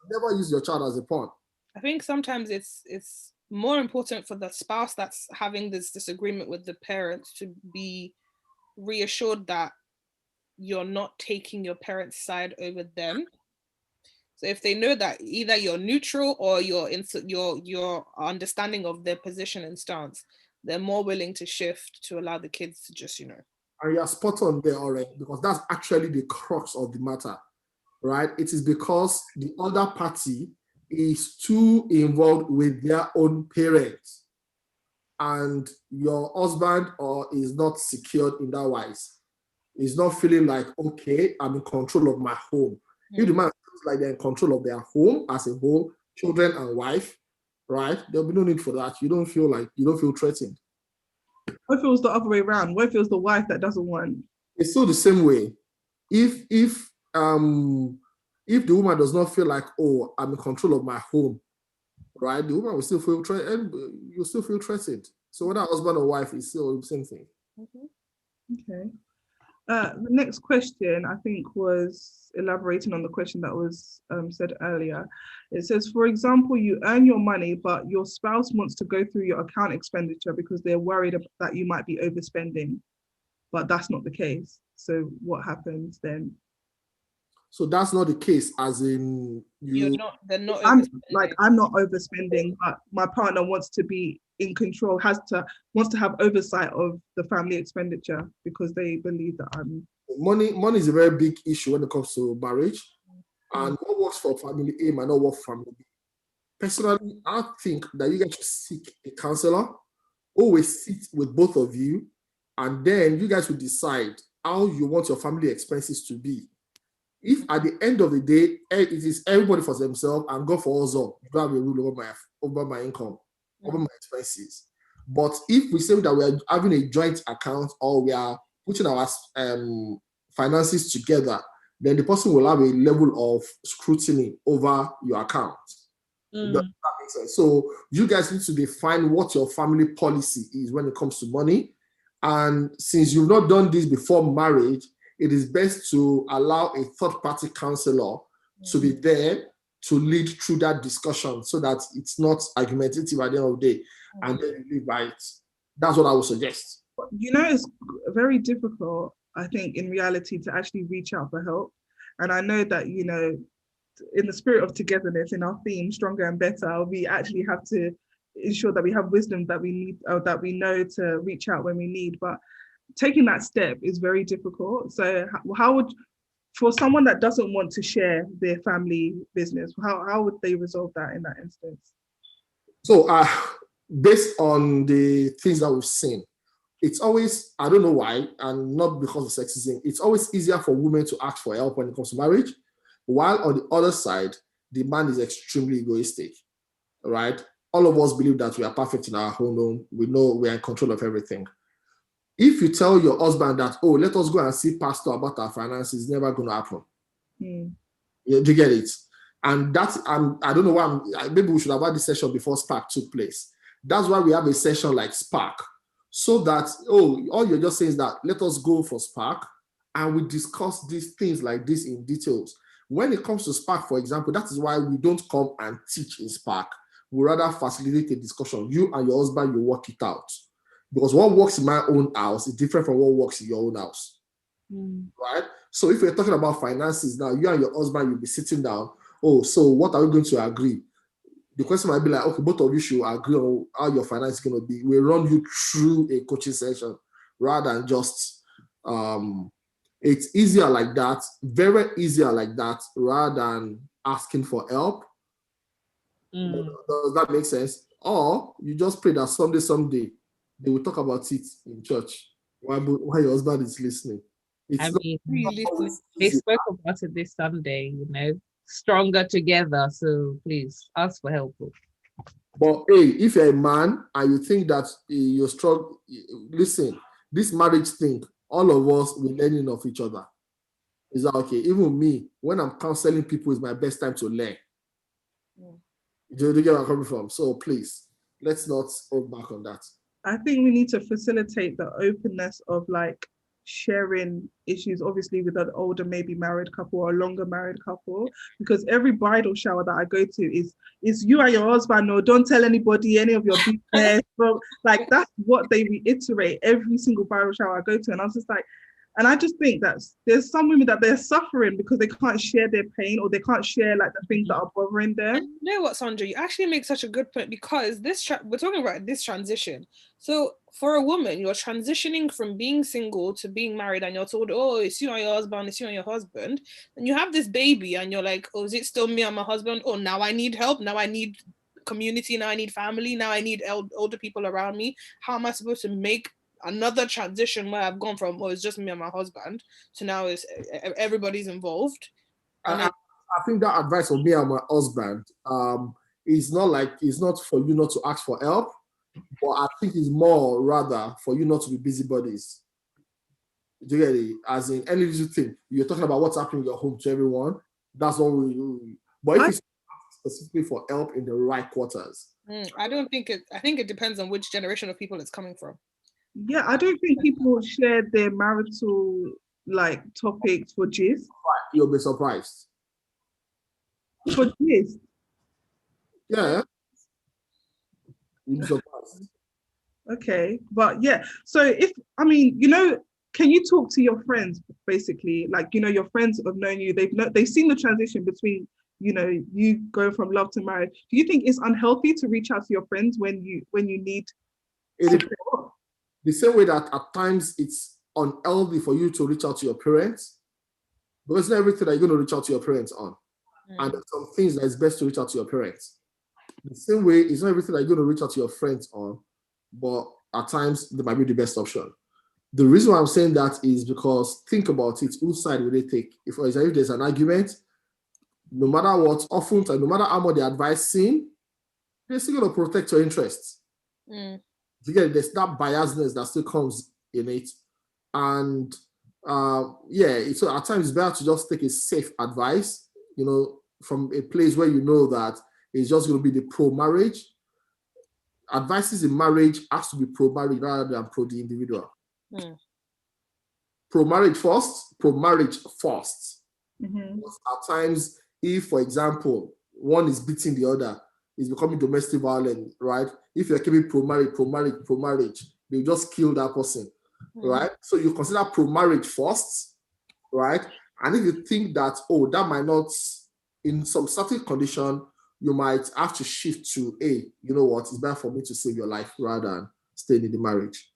never use your child as a pawn. I think sometimes it's more important for the spouse that's having this disagreement with the parents to be reassured that you're not taking your parents' side over them. So if they know that either you're neutral or your understanding of their position and stance, they're more willing to shift to allow the kids to just, And you're spot on there already, because that's actually the crux of the matter, right? It is because the other party is too involved with their own parents, and your husband is not secured in that wise. He's not feeling like, okay, I'm in control of my home. If the man feels like they're in control of their home as a whole, children and wife, right? There'll be no need for that. You don't feel threatened. What if it was the other way around? What if it was the wife that doesn't want? It's still the same way. If the woman does not feel like, oh, I'm in control of my home, right? The woman will still feel threatened, and you'll still feel threatened. So whether husband or wife is still the same thing. Okay. The next question, I think, was elaborating on the question that was said earlier. It says, for example, you earn your money, but your spouse wants to go through your account expenditure because they're worried that you might be overspending, but that's not the case. So what happens then? So that's not the case, as in they're not I'm overspending. I'm not overspending, but my partner wants to be in control, wants to have oversight of the family expenditure because they believe that I'm money is a very big issue when it comes to marriage. And what works for family A might not work for family B. Personally, I think that you guys should seek a counselor, always sit with both of you, and then you guys will decide how you want your family expenses to be. If at the end of the day, it is everybody for themselves and God for us all, you don't have a rule over my income, over my expenses. But if we say that we are having a joint account or we are putting our finances together, then the person will have a level of scrutiny over your account. Does that make sense? So you guys need to define what your family policy is when it comes to money. And since you've not done this before marriage, it is best to allow a third-party counselor to be there to lead through that discussion so that it's not argumentative at the end of the day, and then you live by it. That's what I would suggest. It's very difficult, I think, in reality, to actually reach out for help. And I know that, in the spirit of togetherness, in our theme, stronger and better, we actually have to ensure that we have wisdom that we need, or that we know to reach out when we need. But taking that step is very difficult. So how would, for someone that doesn't want to share their family business, how would they resolve that in that instance? So based on the things that we've seen, it's always, I don't know why, and not because of sexism, it's always easier for women to ask for help when it comes to marriage, while on the other side, the man is extremely egoistic, right? All of us believe that we are perfect in our own home. We know we are in control of everything. If you tell your husband that, oh, let us go and see pastor about our finances, it's never going to happen. Do you get it? And that's, I don't know why, maybe we should have had this session before Spark took place. That's why we have a session like Spark. So that, all you're just saying is that let us go for Spark and we discuss these things like this in details. When it comes to Spark, for example, that is why we don't come and teach in Spark. We rather facilitate a discussion. You and your husband, you work it out. Because what works in my own house is different from what works in your own house. Right? So if we're talking about finances now, you and your husband, you'll be sitting down. Oh, so what are we going to agree? The question might be like, okay, both of you should agree on how your finance is going to be. We run you through a coaching session rather than just, it's easier like that, very easier like that, rather than asking for help. Does that make sense? Or you just pray that someday, they will talk about it in church while your husband is listening. They spoke about it this Sunday, stronger together. So please ask for help. But hey, if you're a man and you think that you're strong, listen, this marriage thing, all of us, we're learning of each other. Is that okay? Even me, when I'm counseling people, is my best time to learn. Do you get where I'm coming from? So please, let's not hold back on that. I think we need to facilitate the openness of sharing issues, obviously with an older, maybe married couple or a longer married couple, because every bridal shower that I go to is you and your husband, no, don't tell anybody any of your business. But that's what they reiterate every single bridal shower I go to. And I was just like, and I just think that there's some women that they're suffering because they can't share their pain, or they can't share the things that are bothering them. And you know what, Sandra, you actually make such a good point, because we're talking about this transition. So for a woman, you're transitioning from being single to being married, and you're told, oh, it's you and your husband, it's you and your husband. And you have this baby and you're like, oh, is it still me and my husband? Oh, now I need help. Now I need community. Now I need family. Now I need older people around me. How am I supposed to make another transition where I've gone from, it's just me and my husband, to now is everybody's involved? I think that advice of me and my husband is not for you not to ask for help, but I think it's more rather for you not to be busybodies. Do you get it? As in any little thing, you're talking about what's happening in your home to everyone. That's what we do. But if it's specifically for help in the right quarters, I think it depends on which generation of people it's coming from. Yeah, I don't think people share their marital topics for gist. You'll be surprised. For gist? Yeah. You'll be surprised. Okay, but yeah. So can you talk to your friends, basically? Like, you know, your friends have known you, they've seen the transition between, you know, you going from love to marriage. Do you think it's unhealthy to reach out to your friends when you need support? The same way that at times it's unhealthy for you to reach out to your parents, because not everything that you're going to reach out to your parents on. And there's some things that it's best to reach out to your parents. The same way, it's not everything that you're going to reach out to your friends on, but at times they might be the best option. The reason why I'm saying that is because think about it, whose side will they take? If there's an argument, no matter what, often, no matter how much the advice seem, they're still going to protect your interests. Again, there's that biasness that still comes in it. And so at times it's better to just take a safe advice, you know, from a place where you know that it's just going to be the pro-marriage. Advices in marriage has to be pro-marriage rather than pro the individual. Pro-marriage first. At times, if, for example, one is beating the other, it's becoming domestic violence, right? If you're keeping pro-marriage, they'll just kill that person, right? So you consider pro-marriage first, right? And if you think that, oh, that might not, in some certain condition, you might have to shift to, hey, you know what, it's better for me to save your life rather than staying in the marriage.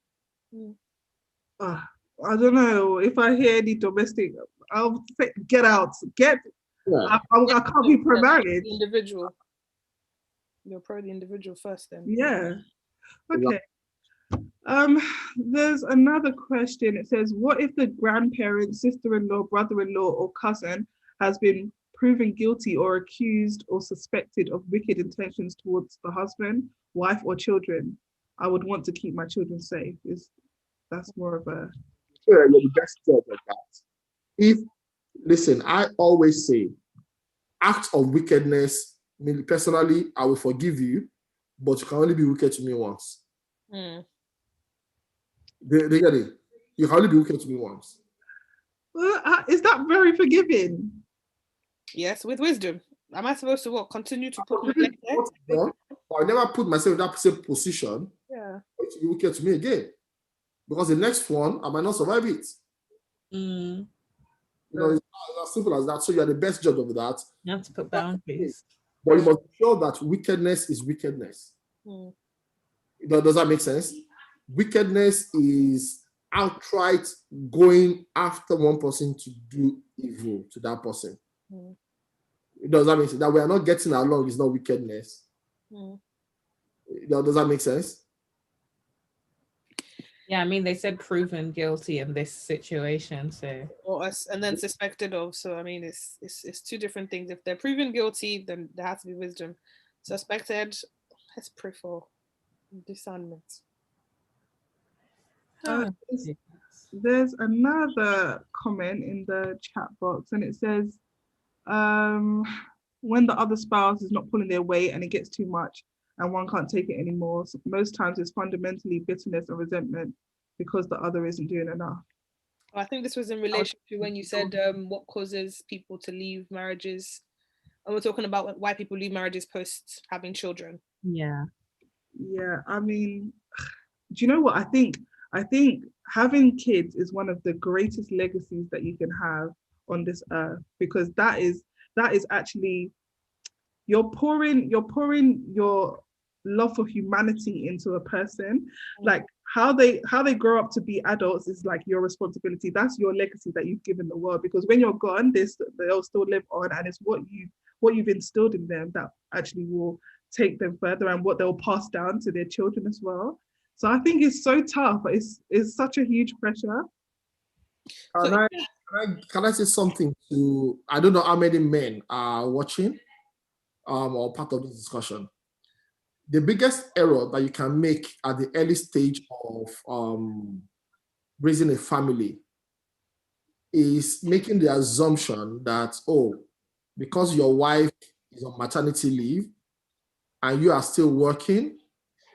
I don't know. If I hear any domestic, I'll say, get out. I can't be pro-marriage. Individual. You're pro the individual first then. Yeah. Okay. There's another question. It says, what if the grandparent, sister-in-law, brother-in-law, or cousin has been proven guilty or accused or suspected of wicked intentions towards the husband, wife, or children? I would want to keep my children safe. That's more of a... You're the best judge of that. Listen, I always say, acts of wickedness, me personally, I will forgive you, but you can only be wicked to me once. They get it. You can only be wicked to me once. Well, is that very forgiving? Yes, with wisdom. Am I supposed to what? Continue to put my leg there? I never put myself in that same position. Yeah. To be wicked to me again. Because the next one, I might not survive it. You know, it's as simple as that. So you are the best judge of that. You have to put boundaries. But you must be sure that wickedness is wickedness. Does that make sense? Wickedness is outright going after one person to do evil to that person. Does that make sense? That we are not getting along is not wickedness. Does that make sense? Yeah, I mean, they said proven guilty in this situation, so. And then suspected of. So I mean, it's two different things. If they're proven guilty, then there has to be wisdom. Suspected, let's pray for discernment. There's another comment in the chat box, and it says, when the other spouse is not pulling their weight and it gets too much and one can't take it anymore, so most times it's fundamentally bitterness and resentment because the other isn't doing enough. I think this was in relation to when you said what causes people to leave marriages. And we're talking about why people leave marriages post having children. Yeah. I mean, do you know what I think having kids is one of the greatest legacies that you can have on this earth, because that is actually, you're pouring your love for humanity into a person. Like how they grow up to be adults is like your responsibility. That's your legacy that you've given the world, because when you're gone, they'll still live on, and it's what you've instilled in them that actually will take them further, and what they'll pass down to their children as well. So I think it's so tough. It's such a huge pressure. Can I say something to, I don't know how many men are watching or part of this discussion. The biggest error that you can make at the early stage of raising a family is making the assumption that, oh, because your wife is on maternity leave and you are still working,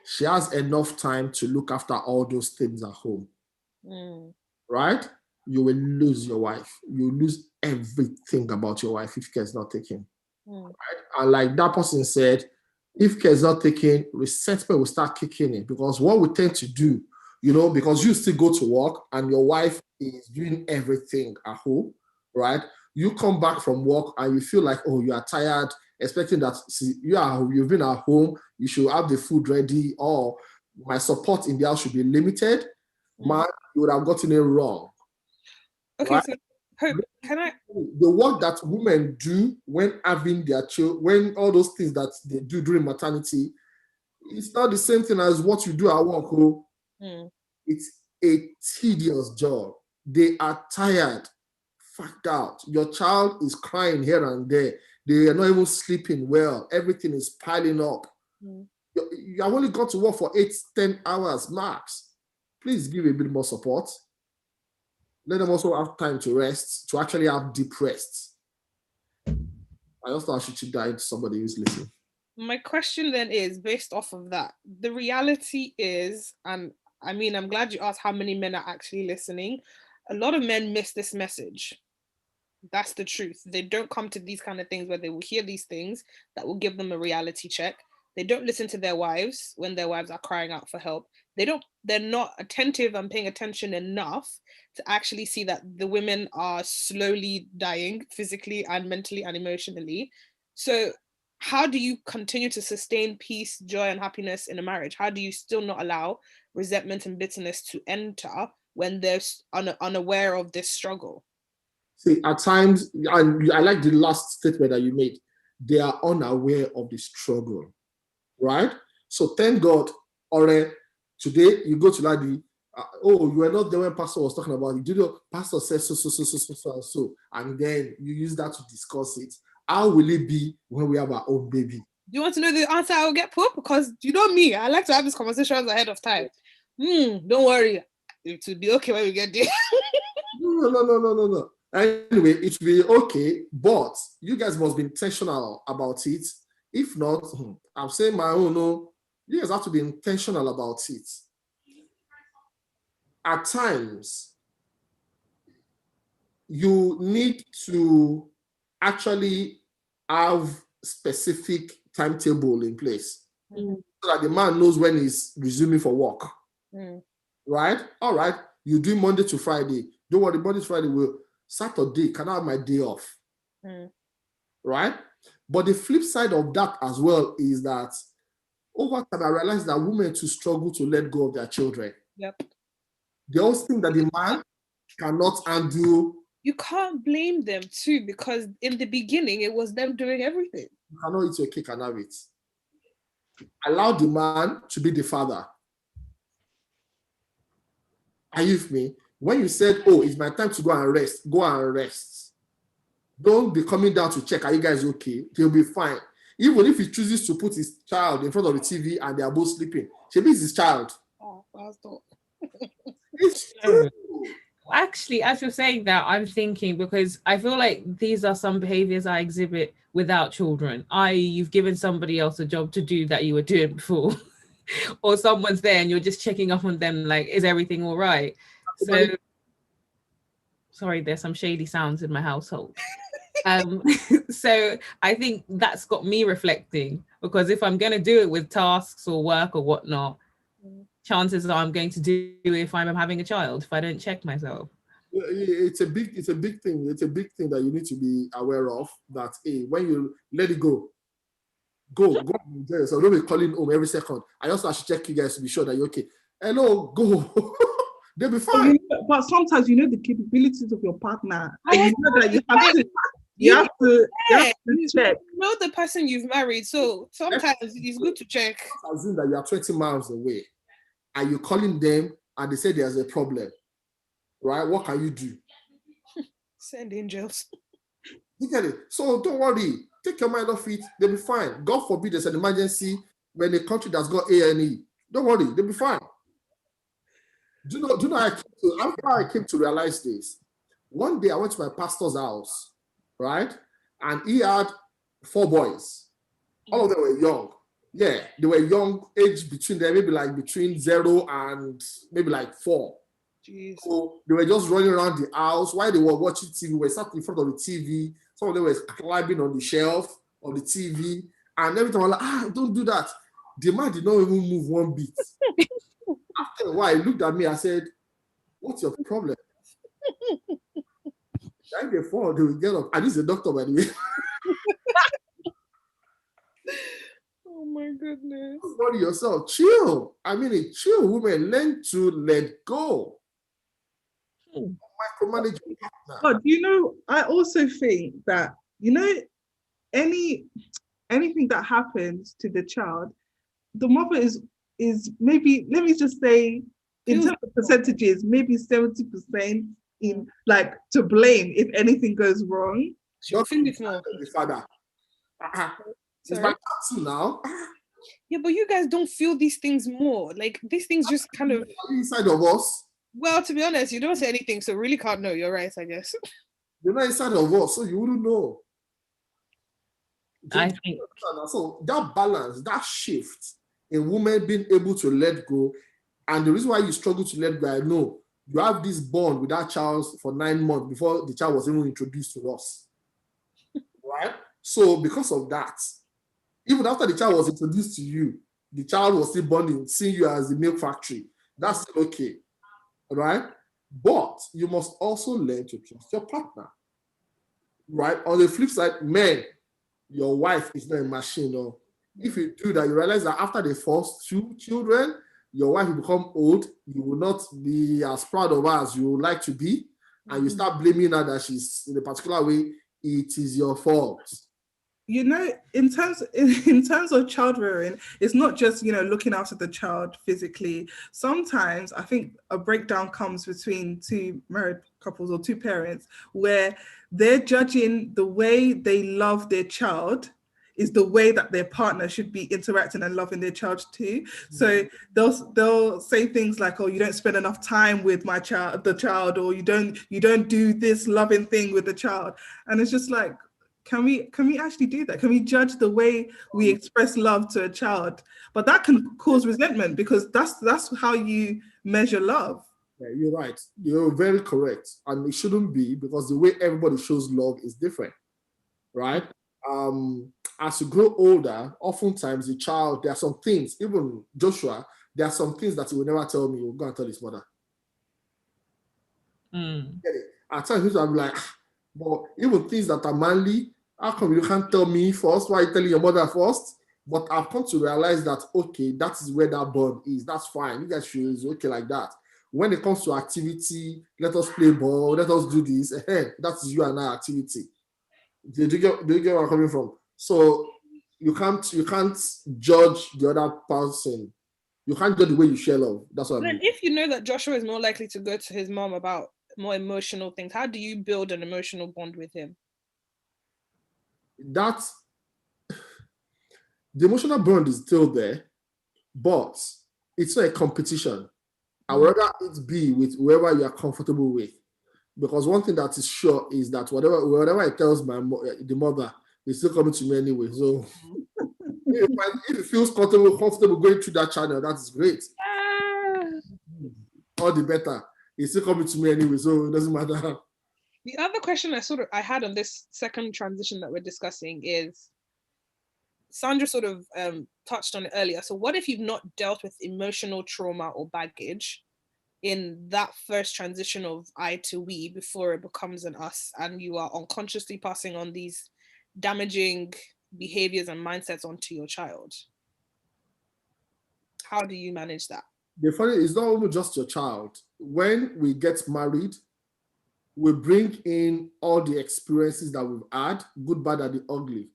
she has enough time to look after all those things at home. Right? You will lose your wife. You lose everything about your wife if care is not taken. Right? And like that person said, if care is not taken, resentment will start kicking in, because what we tend to do because you still go to work and your wife is doing everything at home, right? You come back from work and you feel like, oh, you are tired, expecting that you've been at home, you should have the food ready, or my support in the house should be limited. Man, you would have gotten it wrong. Okay, right? so Hope, can I? The work that women do when having their children, when all those things that they do during maternity, it's not the same thing as what you do at work. It's a tedious job. They are tired, fucked out. Your child is crying here and there. They are not even sleeping well. Everything is piling up. You have only got to work for 8-10 hours max. Please give a bit more support. Let them also have time to rest, to actually have deep rest. I also should guide somebody who's listening. My question then is, based off of that, the reality is, and I mean, I'm glad you asked how many men are actually listening. A lot of men miss this message. That's the truth. They don't come to these kind of things where they will hear these things that will give them a reality check. They don't listen to their wives when their wives are crying out for help. They're not attentive and paying attention enough to actually see that the women are slowly dying physically and mentally and emotionally. So how do you continue to sustain peace, joy, and happiness in a marriage? How do you still not allow resentment and bitterness to enter when they're unaware of this struggle? See, at times, and I like the last statement that you made, they are unaware of the struggle, right? So thank God, today you go to Ladi, you were not there when Pastor was talking about it. Pastor says so, and then you use that to discuss it. How will it be when we have our own baby? Do you want to know the answer I will get, Pope? Because you know me, I like to have these conversations ahead of time. Don't worry, it will be okay when we get there. No. Anyway, it will be okay, but you guys must be intentional about it. If not, I'm saying my own, no, you guys have to be intentional about it. At times, you need to actually have specific timetable in place so that the man knows when he's resuming for work. Right? All right. You do Monday to Friday. Don't worry, Monday to Friday Saturday, can I have my day off? Right? But the flip side of that as well is that over time I realized that women too struggle to let go of their children. Yep. They also think that the man cannot undo. You can't blame them too, because in the beginning it was them doing everything. You cannot eat your cake and have it. Allow the man to be the father. Are you with me? When you said, oh, it's my time to go and rest, go and rest. Don't be coming down to check, are you guys okay? They'll be fine. Even if he chooses to put his child in front of the TV and they are both sleeping, maybe it's his child. Oh, It's true. Actually, as you're saying that, I'm thinking, because I feel like these are some behaviors I exhibit without children. I.e., you've given somebody else a job to do that you were doing before. Or someone's there and you're just checking up on them, like, is everything all right? So, sorry, there's some shady sounds in my household. So I think that's got me reflecting, because if I'm going to do it with tasks or work or whatnot, chances are I'm going to do it if I'm having a child, if I don't check myself. It's a big thing. It's a big thing that you need to be aware of, that when you let it go enjoy yourself. Don't be calling home every second. I also have to check you guys to be sure that you're okay. Hello, go. They'll be fine. But sometimes you know the capabilities of your partner, and you know that you have to check. You know the person you've married, so sometimes it's good to check. Assume that you are 20 miles away and you're calling them and they say there's a problem, right? What can you do? Send angels. You get it? So don't worry. Take your mind off it. They'll be fine. God forbid there's an emergency when a country that's got A&E. Don't worry. They'll be fine. Do you know after I came to realize this, one day I went to my pastor's house, right? And he had 4 boys. All of them were young. Yeah, they were young, age between them, maybe like between 0 and maybe like 4. Jeez. So they were just running around the house while they were watching TV. We were sat in front of the TV. Some of them were climbing on the shelf of the TV. And every time I was like, don't do that. The man did not even move one bit. After a while, he looked at me. I said, "What's your problem?" If they fall, they will get up. And he's a doctor, by the way. Oh my goodness. Don't worry yourself. Chill. I mean, a chill woman. Learn to let go. Micromanage your partner. But I also think that anything that happens to the child, the mother is maybe, let me just say, in terms of percentages, maybe 70% in like to blame if anything goes wrong. She'll feel it more. The father. It's my tattoo now. Yeah, but you guys don't feel these things more. Like these things just kind of inside of us. Well, to be honest, you don't say anything, so really can't know. You're right, I guess. They're not inside of us, so you wouldn't know. I think so. That balance, that shift in women being able to let go, and the reason why you struggle to let go, I know you have this bond with that child for 9 months before the child was even introduced to us, right? So because of that, even after the child was introduced to you, the child was still bonding, seeing you as the milk factory. That's still okay, right? But you must also learn to trust your partner, right? On the flip side, men, your wife is not a machine. Or if you do that, you realize that after the first 2 children, your wife will become old. You will not be as proud of her as you would like to be, and you start blaming her that she's in a particular way. It is your fault. In terms of child rearing, it's not just looking after the child physically. Sometimes I think a breakdown comes between 2 married couples or 2 parents where they're judging the way they love their child is the way that their partner should be interacting and loving their child too. So they'll say things like, "Oh, you don't spend enough time with the child, or you don't do this loving thing with the child," and it's just like, Can we actually do that? Can we judge the way we express love to a child? But that can cause resentment because that's how you measure love. Yeah, you're right. You're very correct. And it shouldn't be, because the way everybody shows love is different, right? As you grow older, oftentimes the child, there are some things, even Joshua, there are some things that he will never tell me. He will go and tell his mother. At times, I'm like, but even things that are manly, how come you can't tell me first? Why are you telling your mother first? But I've come to realize that, okay, that is where that bond is. That's fine. You guys should is okay like that. When it comes to activity, let us play ball, let us do this. That is you and I activity. Do you get where I'm coming from? So you can't judge the other person. You can't judge the way you share love. That's what I mean. If you know that Joshua is more likely to go to his mom about more emotional things, how do you build an emotional bond with him? The emotional bond is still there, but it's not a competition. I would rather it be with whoever you are comfortable with, because one thing that is sure is that whatever I tells the mother, it's still coming to me anyway. So if it feels comfortable going through that channel, that is great. All the better. It's still coming to me anyway, so it doesn't matter. The other question I had on this second transition that we're discussing is, Sandra sort of touched on it earlier. So what if you've not dealt with emotional trauma or baggage in that first transition of I to we before it becomes an us, and you are unconsciously passing on these damaging behaviors and mindsets onto your child? How do you manage that? The funny is not only just your child. When we get married, we bring in all the experiences that we've had, good, bad, and the ugly,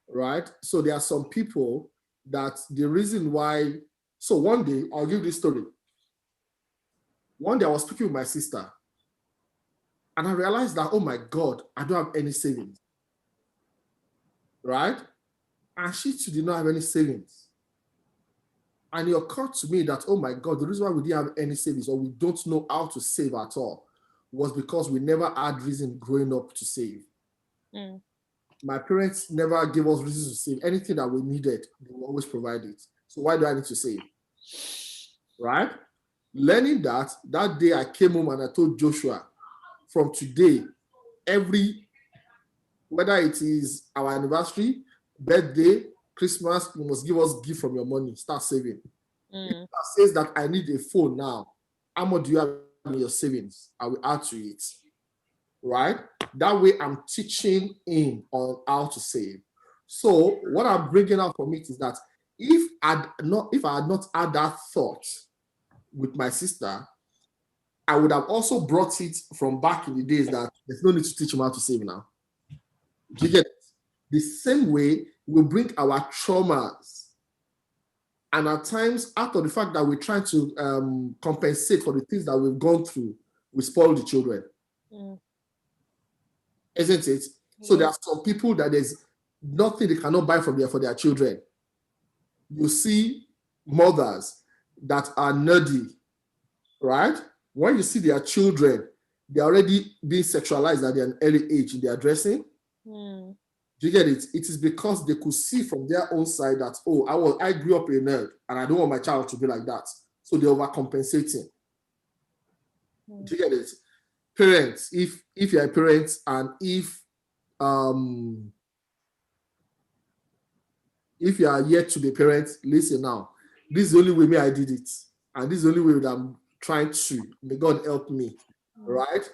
right? So there are some people that the reason why, so one day, I'll give this story. One day I was speaking with my sister, and I realized that, oh my God, I don't have any savings, right? And she too did not have any savings. And it occurred to me that, oh my God, the reason why we didn't have any savings, or we don't know how to save at all, was because we never had reason growing up to save. My parents never gave us reasons to save. Anything that we needed, they will always provide it. So why do I need to save? Right? Learning that day I came home and I told Joshua, from today, whether it is our anniversary, birthday, Christmas, you must give us gift from your money. Start saving. Mm. That says that I need a phone now. How much do you have in your savings? I will add to it. Right? That way I'm teaching him on how to save. So what I'm bringing out from it is that if I had not had that thought with my sister, I would have also brought it from back in the days that there's no need to teach him how to save now. Do you get it? The same way we bring our traumas, and at times, out of the fact that we're trying to compensate for the things that we've gone through, we spoil the children. Mm. Isn't it? So there are some people that there's nothing they cannot buy for their children. You see mothers that are nerdy, right? When you see their children, they're already being sexualized at an early age in their dressing. Mm. Do you get it? It is because they could see from their own side that, oh, I grew up a nerd and I don't want my child to be like that. So they're overcompensating. Mm. Do you get it? Parents, if you're a parent and if you are yet to be a parent, listen now. This is the only way me I did it. And this is the only way that I'm trying to. May God help me. Right?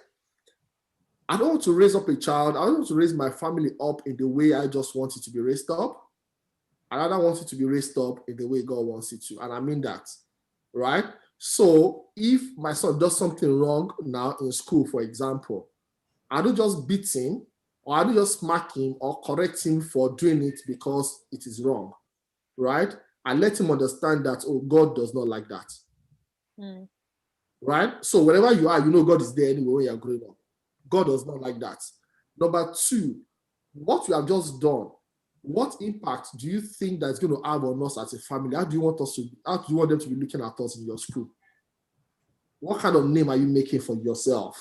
I don't want to raise up a child. I don't want to raise my family up in the way I just want it to be raised up. I rather want it to be raised up in the way God wants it to. And I mean that. Right? So if my son does something wrong now in school, for example, I don't just beat him or I don't just smack him or correct him for doing it because it is wrong. Right? I let him understand that, God does not like that. Mm. Right? So wherever you are, God is there anyway when you're growing up. God does not like that. Number two, what you have just done, what impact do you think that's going to have on us as a family? How do you want them to be looking at us in your school? What kind of name are you making for yourself?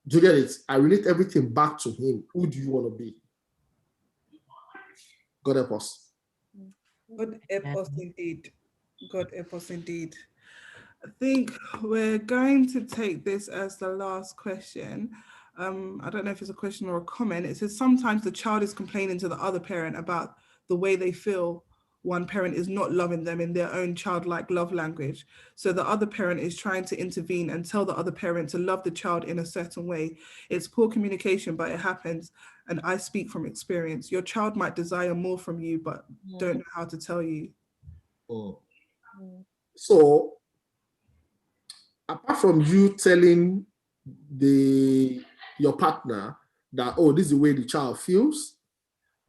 Do you get it? I relate everything back to him. Who do you want to be? God help us. God help us indeed. God help us indeed. I think we're going to take this as the last question. I don't know if it's a question or a comment. It says sometimes the child is complaining to the other parent about the way they feel one parent is not loving them in their own childlike love language. So the other parent is trying to intervene and tell the other parent to love the child in a certain way. It's poor communication, but it happens. And I speak from experience. Your child might desire more from you, but don't know how to tell you. So, apart from you telling your partner that, this is the way the child feels,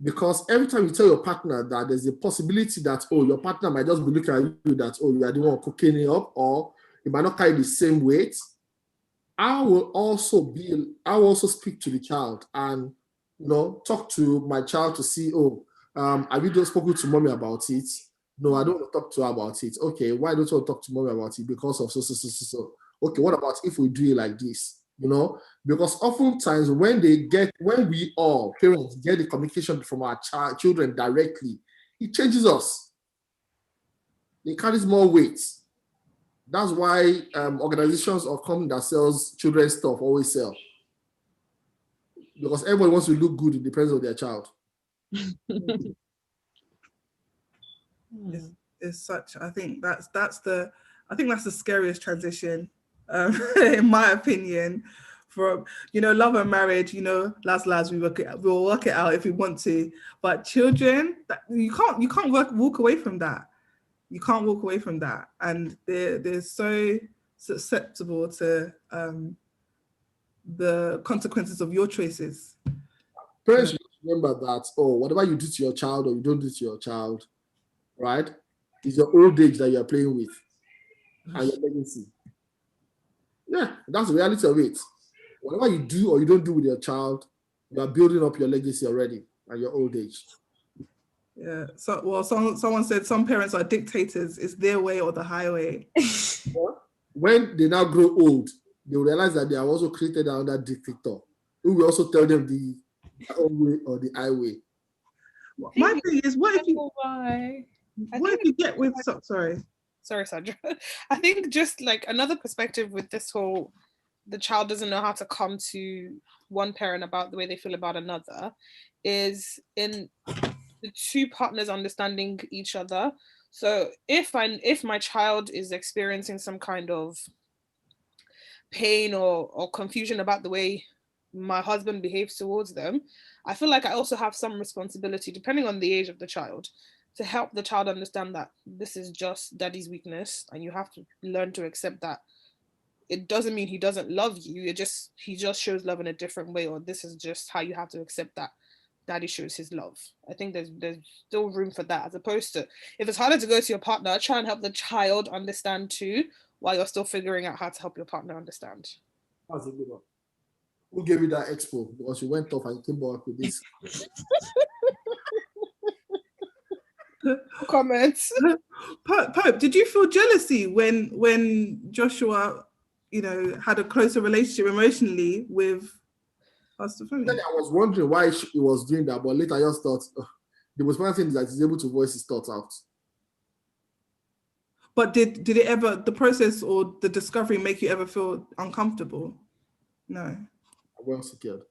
because every time you tell your partner that, there's a possibility that, your partner might just be looking at you that, you are the one cooking it up, or you might not carry the same weight. I will also speak to the child and, talk to my child to see, have you just spoken to mommy about it? No, I don't want to talk to her about it. Okay, why don't you want to talk to mommy about it? Because of so. Okay, what about if we do it like this? Because oftentimes when we all parents get the communication from our children directly, it changes us. It carries more weight. That's why organizations or companies that sells children's stuff always sell. Because everyone wants to look good in the presence of their child. It's such, I think that's the scariest transition, in my opinion, from love and marriage. Lads, we'll work it out if we want to, but children, you can't walk away from that. You can't walk away from that, and they're so susceptible to the consequences of your choices. Parents should remember that, whatever you do to your child or you don't do to your child, right, is your old age that you're playing with and your legacy. Yeah, that's the reality of it. Whatever you do or you don't do with your child, you are building up your legacy already at your old age. Yeah. So, someone said some parents are dictators. It's their way or the highway. When they now grow old, they will realize that they are also created another dictator who will also tell them the own way or the highway. My thing is, what if you get with sorry, Sandra. I think just like another perspective with this whole, the child doesn't know how to come to one parent about the way they feel about another, is in the two partners understanding each other. So if my child is experiencing some kind of pain or confusion about the way my husband behaves towards them, I feel like I also have some responsibility, depending on the age of the child, to help the child understand that this is just daddy's weakness, and you have to learn to accept that it doesn't mean he doesn't love you. He just shows love in a different way, or this is just how you have to accept that daddy shows his love. I think there's still room for that, as opposed to, if it's harder to go to your partner, try and help the child understand too, while you're still figuring out how to help your partner understand. That's a good one. Who gave you that expo? Because you went off and came back with this. Comments. Pope, did you feel jealousy when Joshua, had a closer relationship emotionally with Pastor Femi? Then I was wondering why he was doing that, but later I just thought the most important thing is that he's able to voice his thoughts out. But did it ever, the process or the discovery, make you ever feel uncomfortable? No. I'm well secured.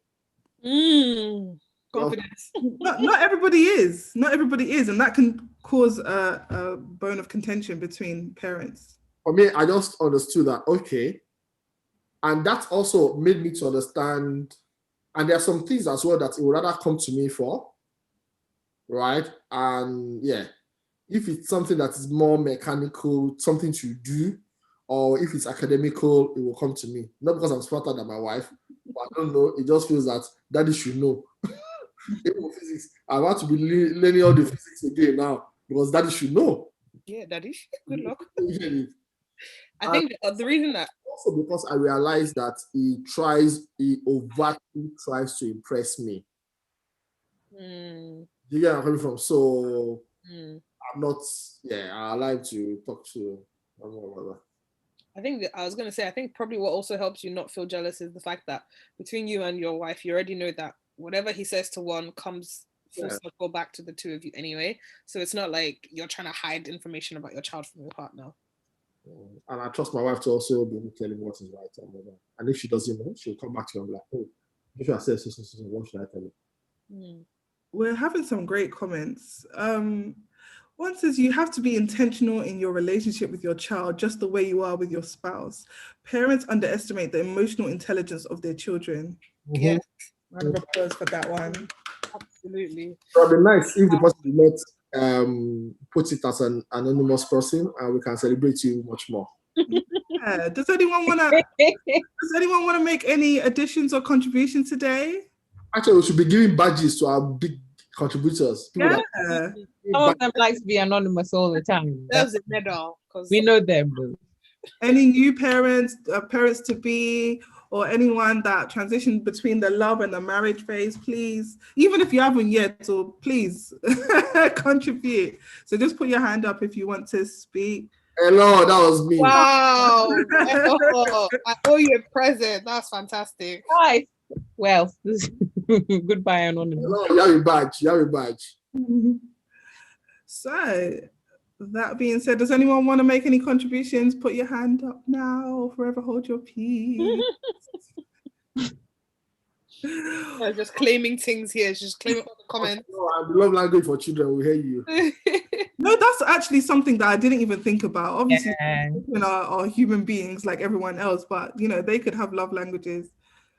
Confidence. Not everybody is. Not everybody is, and that can cause a bone of contention between parents. For me, I just understood that, okay. And that also made me to understand, and there are some things as well that it would rather come to me for, right? And yeah, if it's something that is more mechanical, something to do, or if it's academical, it will come to me. Not because I'm smarter than my wife, but I don't know. It just feels that daddy should know. Even physics, I want to be learning all the physics again now because daddy should know. Yeah, daddy. Good luck. I And think the reason that also because I realized that he overtly tries to impress me. You get where I'm coming from? So I'm not, I like to talk to my mother. I think I was going to say, I think probably what also helps you not feel jealous is the fact that between you and your wife, you already know that whatever he says to one comes full circle back to the two of you anyway. So it's not like you're trying to hide information about your child from your partner. And I trust my wife to also be telling me what is right and whatever. And if she doesn't know, she'll come back to me and be like, oh, if you say so, what should I tell you? We're having some great comments. One says you have to be intentional in your relationship with your child, just the way you are with your spouse. Parents underestimate the emotional intelligence of their children. Yes. Round of applause for that one. Absolutely. It would be nice if the person did not put it as an anonymous person, and we can celebrate you much more. Yeah. Does anyone want to make any additions or contributions today? Actually, we should be giving badges to our big contributors. Yeah. Some of them like to be anonymous all the time. There's a medal. We know them. Any new parents, parents to be, or anyone that transitioned between the love and the marriage phase, please, even if you haven't yet, so please contribute. So just put your hand up if you want to speak. Hello, that was me. Wow. I owe you a present. That's fantastic. Hi. Well, goodbye, anonymous. Hello, you have a badge. You have a badge. So, that being said, does anyone want to make any contributions? Put your hand up now, or forever hold your peace. Just claiming things here. Just claiming all the comments. The love language for children will hear you. No, that's actually something that I didn't even think about. Obviously, children are human beings like everyone else, but they could have love languages.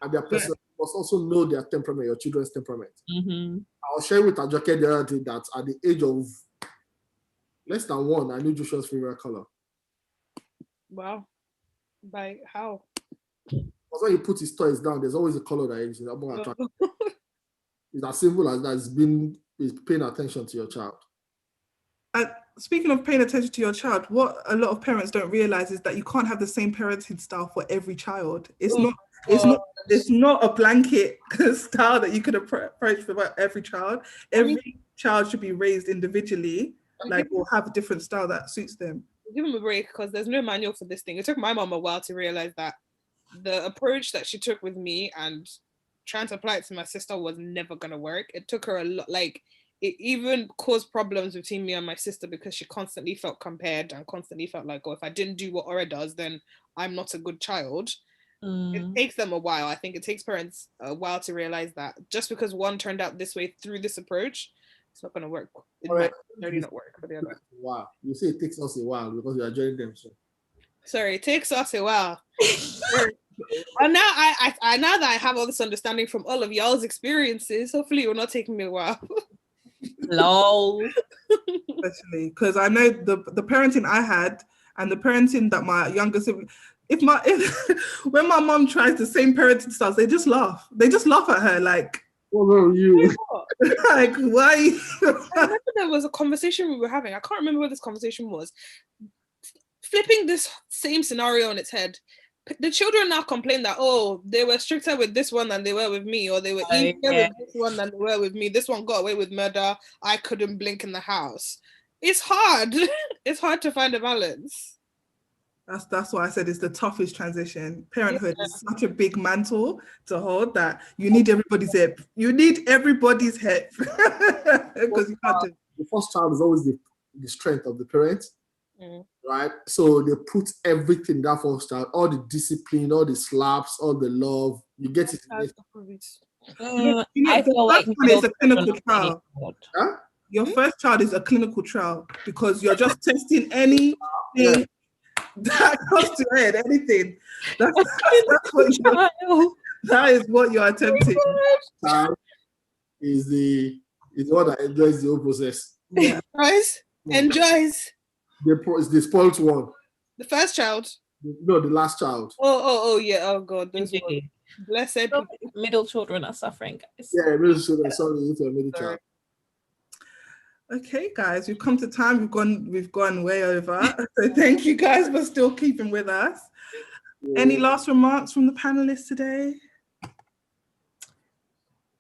And their person must also know their temperament, your children's temperament. Mm-hmm. I was sharing with Ajoke the other day that at the age of less than 1, I knew Joshua's favorite color. Wow. By how? Because when you put his toys down, there's always a color that is more attractive. It's as simple as that. It's paying attention to your child. Speaking of paying attention to your child, what a lot of parents don't realize is that you can't have the same parenting style for every child. It's not a blanket style that you could approach for every child. Every child should be raised individually, or have a different style that suits them. Give them a break, because there's no manual for this thing. It took my mom a while to realize that the approach that she took with me and trying to apply it to my sister was never going to work. It took her a lot, it even caused problems between me and my sister, because she constantly felt compared and constantly felt like, oh, if I didn't do what Ora does, then I'm not a good child. It takes them a while. I think it takes parents a while to realize that just because one turned out this way through this approach It's not gonna work. It All right. might really not work for the other. Wow. You say it takes us a while because you are joining them. So. Sorry, it takes us a while. And now now that I have all this understanding from all of y'all's experiences, hopefully it will not take me a while. Lol. Especially because I know the parenting I had and the parenting that my younger sibling, if when my mom tries the same parenting styles, they just laugh. They just laugh at her like, What about you? like why? I remember there was a conversation we were having. I can't remember what this conversation was. Flipping this same scenario on its head. The children now complain that, oh, they were stricter with this one than they were with me, or they were easier with this one than they were with me. This one got away with murder. I couldn't blink in the house. It's hard. It's hard to find a balance. That's why I said it's the toughest transition. Parenthood is such a big mantle to hold that you need everybody's help. You need everybody's help because you can't do. The first child is always the strength of the parent. Right, so they put everything in that first child, all the discipline, all the slaps, all the love. You get it. I feel like it's a clinical trial. Huh? Your first child is a clinical trial because you're just testing anything that comes to head. Anything. That's what that is what you're attempting. Child is the one that enjoys the whole process. Yeah, Guys, enjoys. It's the spoiled one. The first child. No, the last child. Oh yeah. Oh God, those blessed people. Middle children are suffering, guys. Yeah, middle children. Sorry, if you're a middle child. Okay, guys, we've come to time. We've gone way over. So thank you guys for still keeping with us. Yeah. Any last remarks from the panelists today?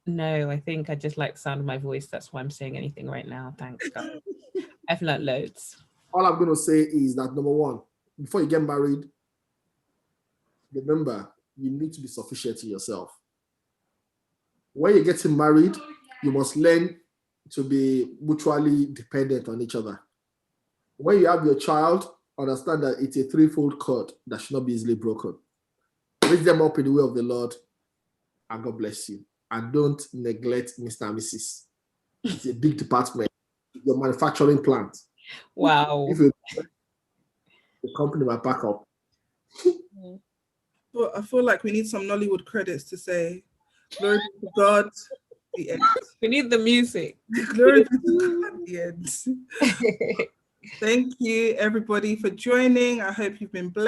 No, I think I just like the sound of my voice. That's why I'm saying anything right now. Thanks, guys. I've learned loads. All I'm going to say is that number one, before you get married, remember, you need to be sufficient in yourself. When you're getting married, you must learn to be mutually dependent on each other. When you have your child, understand that it's a threefold cord that should not be easily broken. Raise them up in the way of the Lord, and God bless you. And don't neglect Mr. and Mrs. It's a big department. Your manufacturing plant. Wow. If the company might pack up. Well, I feel like we need some Nollywood credits to say, glory to God, the end. We need the music. Glory to God, the end. Thank you, everybody, for joining. I hope you've been blessed.